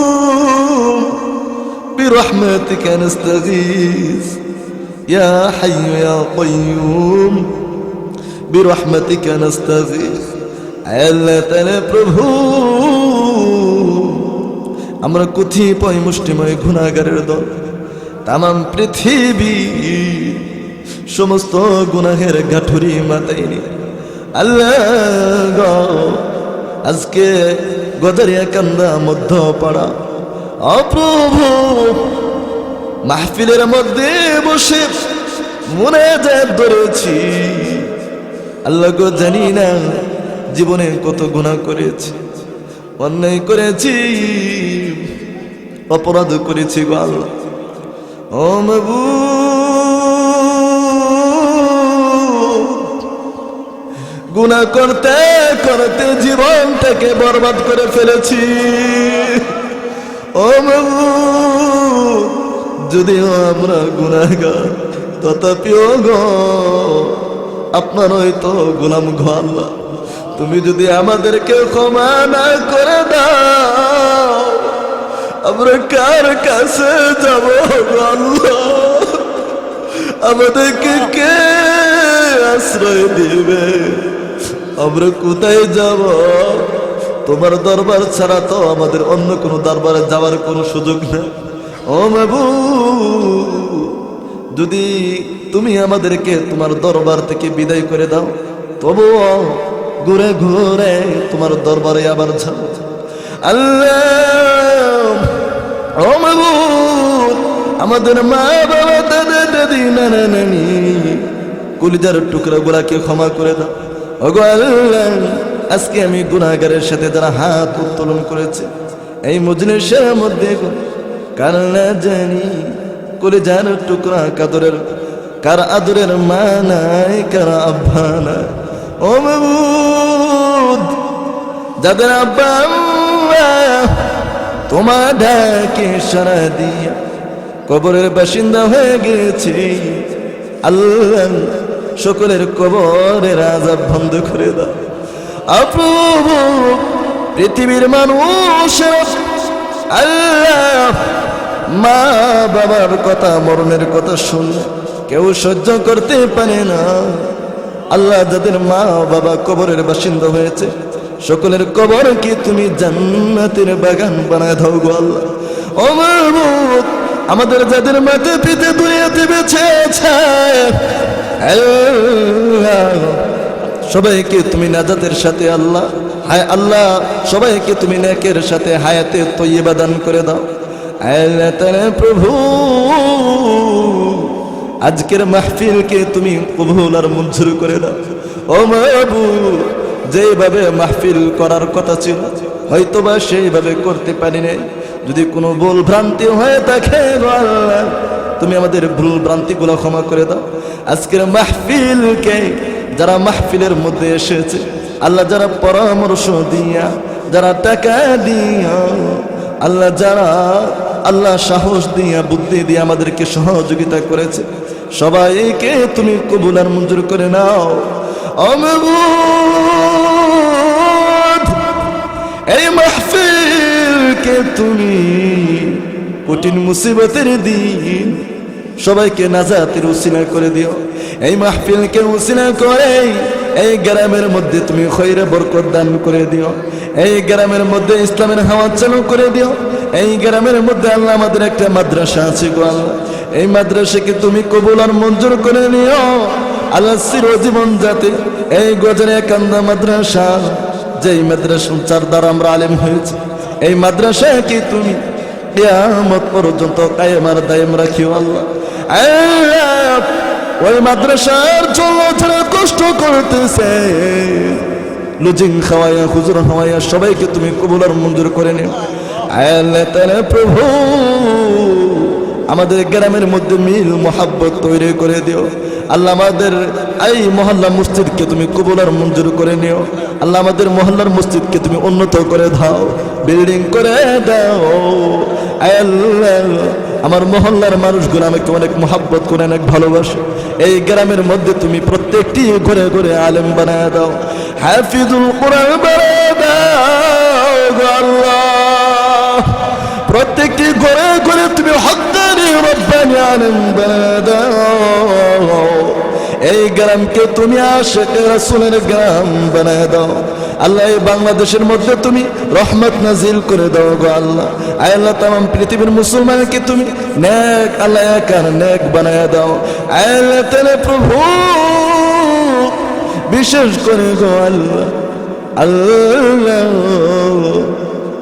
قيوم برحمتك نستغيث يا حي يا قيوم برحمتك نستغيث আল্লাহ তাআলা প্রভু, আমরা কতিপয় মুষ্টিময় গুনাহগারের দল, তামাম পৃথিবী সমস্ত গুনাহের গাঠুরি মাথায় নিয়ে আল্লাহ আজকে গজারিয়া কান্দা মধ্যপাড়া অপ্রভু মাহফিলের মধ্যে বসে মুনাজাত ধরেছি। আল্লাহ গো, জানি না জীবনে কত গুনাহ করেছি, অন্যায় করেছি, অপরাধ করেছি গো আল্লাহ। ও মাবুদ, গুনাহ করতে করতে জীবনটাকে বরবাদ করে ফেলেছি। ও মাবুদ, যদিও আমরা গুনাহগার তথাপিও গো আপনার হয়তো গোলাম গো আল্লাহ, তুমি যদি আমাদেরকে ক্ষমা না করে দাও আমরা কার কাছে যাব গো আল্লাহ? আমাদেরকে কে আশ্রয় দিবে? আমরা কোথায় যাব? তোমার দরবার ছাড়া তো আমাদের অন্য কোনো দরবারে যাওয়ার কোনো সুযোগ নেই। ও মাবুদ, যদি তুমি আমাদেরকে তোমার দরবার থেকে বিদায় করে দাও, তবুও ঘুরে ঘুরে তোমার দরবারে আবার যাব। আল্লাহ, ও মাবুদ, আমাদের মা বাবা দাদা দাদি নানা নানি কলিজার টুকরা গুলাকে ক্ষমা করে দাও। ওগো আল্লাহ, আজকে আমি গুনাহগারের সাথে যারা হাত উত্তোলন করেছে এই মজলিসের মধ্যে, কার না জানি কলিজার টুকরা কার আদরের মা নাই, কার আব্বা নাই। ও মাবুদ, যাদের আব্বা আম্মা তোমার ডাকে সাড়া দিয়া কবরের বাসিন্দা হয়ে গেছে, আল্লাহ সকলের কবরের আযাব বন্ধ করে দাও। প্রভু, পৃথিবীর মানুষের আল্লাহ মা বাবার কথা, মরণের কথা শুনলে কেউ সহ্য করতে পারে না। আল্লাহ, যাদের মা বাবা কবরের বাসিন্দা হয়েছে সকলের কবরকে তুমি জান্নাতের বাগান বানায় দাও গো আল্লাহ। ও মাবুদ, আমাদের যাদের মাথা পিতে দুনিয়াতে বেঁচে আছে আল্লাহ, সবাইকে তুমি নাজাতের সাথে আল্লাহ, হায় আল্লাহ, সবাইকে তুমি নেকের সাথে হায়াতে তৈয়বা দান করে দাও। আল্লাহ তাআলা প্রভু, আজকের মাহফিলকে তুমি কবুল আর মঞ্জুর করে দাও। ও মাবুদ, যেভাবে মাহফিল করার কথা ছিল হয়তোবা সেইভাবে করতে পারি নাই, যদি কোনো ভুল ভ্রান্তি হয়ে থাকে আল্লাহ তুমি আমাদের ভুল ভ্রান্তিগুলো ক্ষমা করে দাও। আজকের মাহফিলকে যারা মাহফিলের মধ্যে এসেছে আল্লাহ, যারা পরামর্শ দিয়া যারা টাকা দিয়া, আল্লাহ যারা আল্লাহ সাহস দিয়া বুদ্ধি দিয়ে আমাদেরকে সহযোগিতা করেছে, সবাইকে তুমি কবুল আর মঞ্জুর করে নাও। এই মাহফিলকে তুমি কঠিন মুসিবতের দিন সবাইকে নাজাতের উসিলা করে দিও। এই মাহফিলকে উসিলা করে এই গ্রামের মধ্যে তুমি খৈরে বরকত দান করে দিও। এই গ্রামের মধ্যে ইসলামের হাওয়া চালু করে দিও। এই গ্রামের মধ্যে আল্লাহ আমাদের একটা মাদ্রাসা আছে গো আল্লাহ, এই মাদ্রাসাকে তুমি কবুল আর মঞ্জুর করে নিও। আল্লাহ চিরজীবন যাতে এই গজরে কান্দা মাদ্রাসা, যেই মাদ্রাসার দ্বারা আমরা আলেম হয়েছি, এই মাদ্রাসাকে তুমি কিয়ামত পর্যন্ত কায়েম আর দায়েম রাখিও আল্লাহ। ওই মাদ্রাসার জন্য যারা কষ্ট করতেছে, লুজিং খাওয়াইয়া হুজুর খাওয়াইয়া সবাইকে তুমি কবুল আর মঞ্জুর করে নিও। আল্লাহ তাআলা প্রভু আমাদের গ্রামের মধ্যে মিল মোহাব্বত তৈরি করে দিও আল্লাহ। আমাদের এই মহল্লা মসজিদকে তুমি কবুল আর মঞ্জুর করে নিও আল্লাহ। আমাদের মহল্লার মসজিদকে তুমি উন্নত করে দাও, বিল্ডিং করে দাও আল্লাহ। আমার মহল্লার মানুষগুলো আমাকে অনেক মোহাব্বত করে, অনেক ভালোবাসে। এই গ্রামের মধ্যে তুমি প্রত্যেকটি ঘরে ঘরে আলেম বানায় দাও, হাফিজুল কোরআন বানায় দাও আল্লাহ। প্রত্যেকটি ঘরে ঘরে তুমি হক্কানি রব্বানি আলেম বানায় দাও। এই গ্রামকে তুমি আশিকে রাসূলের গ্রাম বানায় দাও আল্লাহ। এই বাংলাদেশের মধ্যে তুমি রহমত নাজিল করে দাও গো আল্লাহ। আল্লাহ তামাম পৃথিবীর মুসলমানকে তুমি নেক আল্লাহ একার নেক বানায় দাও আল্লাহ তাআলা প্রভু। বিশেষ করে গো আল্লাহ আল্লাহ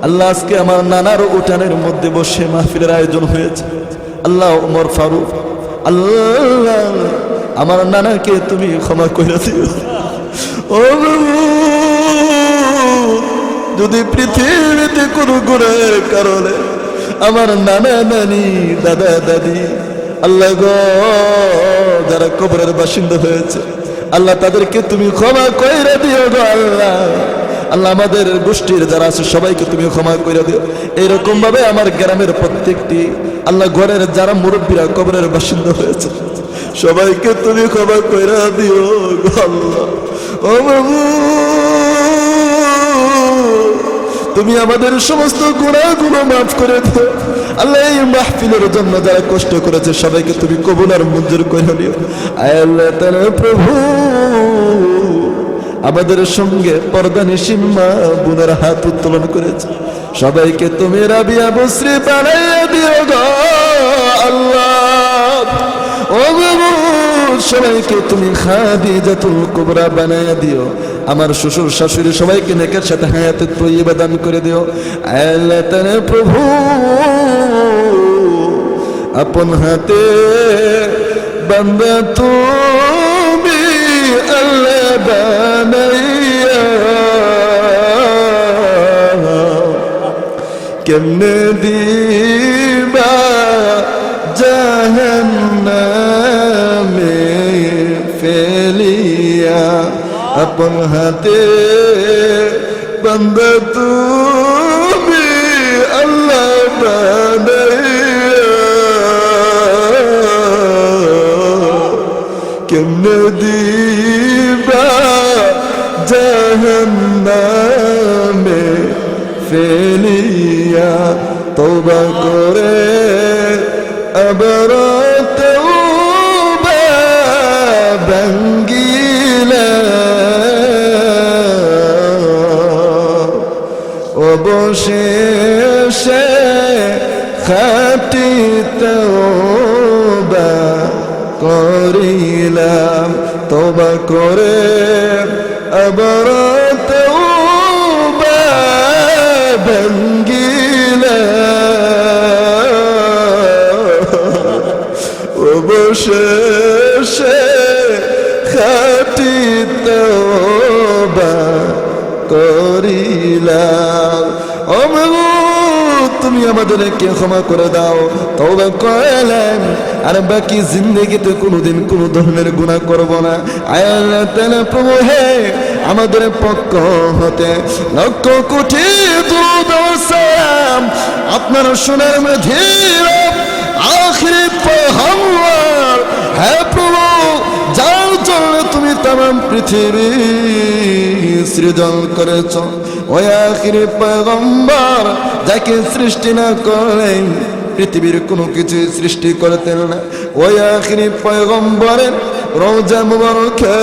আল্লাহ, আজকে আমার নানার উঠানের মধ্যে বসে মাহফিলের আয়োজন হয়েছে আল্লাহ। ওমর ফারুক আল্লাহ, আমার নানাকে তুমি ক্ষমা করে দিও। ও যদি পৃথিবীতে কোনো গুনাহের কারণে আমার নানা নানি দাদা দাদি আল্লাহ গো যারা কবরের বাসিন্দা হয়েছে আল্লাহ, তাদেরকে তুমি ক্ষমা করে দিও গো আল্লাহ। আল্লাহ আমাদের গোষ্ঠীর যারা আছে সবাইকে তুমি ক্ষমা করে দিও। এরকম ভাবে আমার গ্রামের প্রত্যেকটি আল্লাহ ঘরের যারা মুরব্বীরা কবরের বাসিন্দা হয়েছে সবাইকে তুমি ক্ষমা করে দিও গো আল্লাহ। ও বাবু, তুমি আমাদের সমস্ত গুনাহগুলো মাফ করে দিও আল্লাহ। এই মাহফিলের জন্য যারা কষ্ট করেছে সবাইকে তুমি কবুল আর মঞ্জুর করে নিও আল্লাহ তাআলা প্রভু। আমাদের সঙ্গে পর্দানিশী মা বোনের হাত উত্তোলন করেছে সবাইকে তুমি রাবিয়া বসরি বানাইয়া দিও গো আল্লাহ। ও বাবু, সবাইকে তুমি খাদিজাতুল কুবরা বানাইয়া দিও। আমার শ্বশুর শাশুড়ি সবাইকে নেকের সাথে হায়াতে তৈয়বা দান করে দিও আল্লাহ তাআলা প্রভু। আপন হাতে বান্দা তুমি আল্লাহ বানাইয়া কেমনে দিবা জাহান্নামে ফেলিয়া। আপন হাতে বান্দা তুমি আল্লাহ বানাইয়া কেমনে দিবা জাহান্নামে ফেলিয়া। তওবা করে আবার তওবা ভাঙ্গিলা অবশেষে খাঁটি তওবা করিলাম। তওবা করে আবার তওবা ভাঙ্গিলাম অবশেষে খাঁটি তওবা করিলাম। ও তুমি আমাদেরকে ক্ষমা করে দাও, তওবা করলাম আর বাকি জিন্দেগিতে কোনোদিন কোনো ধরনের গুনাহ করব না। আল্লাহ তাআলা প্রভু হে আমাদের পক্ষ হতে লক্ষ কোটি দুরূদ ও সালাম আপনার সোনার মদিনার আখিরি পয়গম্বর, হে প্রভু, যার জন্য তুমি तमाम পৃথিবী সৃজন করেছ, ওই আখিরি পয়গম্বর যাকে সৃষ্টি না করলেন পৃথিবীর কোনো কিছু সৃষ্টি করতেন না, ওই আখিরি পয়গম্বরের রওজা মুবারকে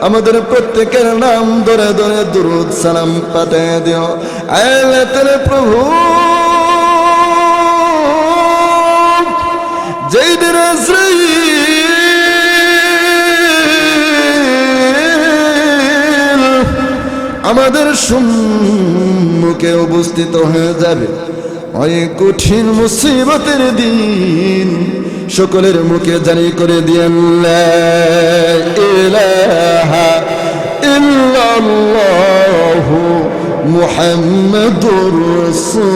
আমাদের প্রত্যেকের নাম ধরে ধরে দুরূদ সালাম পাঠিয়ে দিও। আল্লাহ তাআলা প্রভু, যেই দিন আজরাইল আমাদের সম্মুখে উপস্থিত হয়ে যাবে, ওই কঠিন মুসিবতের দিন সকলের মুখে জারি করে দিয়েন লা ইলাহা ইল্লাল্লাহু মুহাম্মাদুর রাসূলুল্লাহ।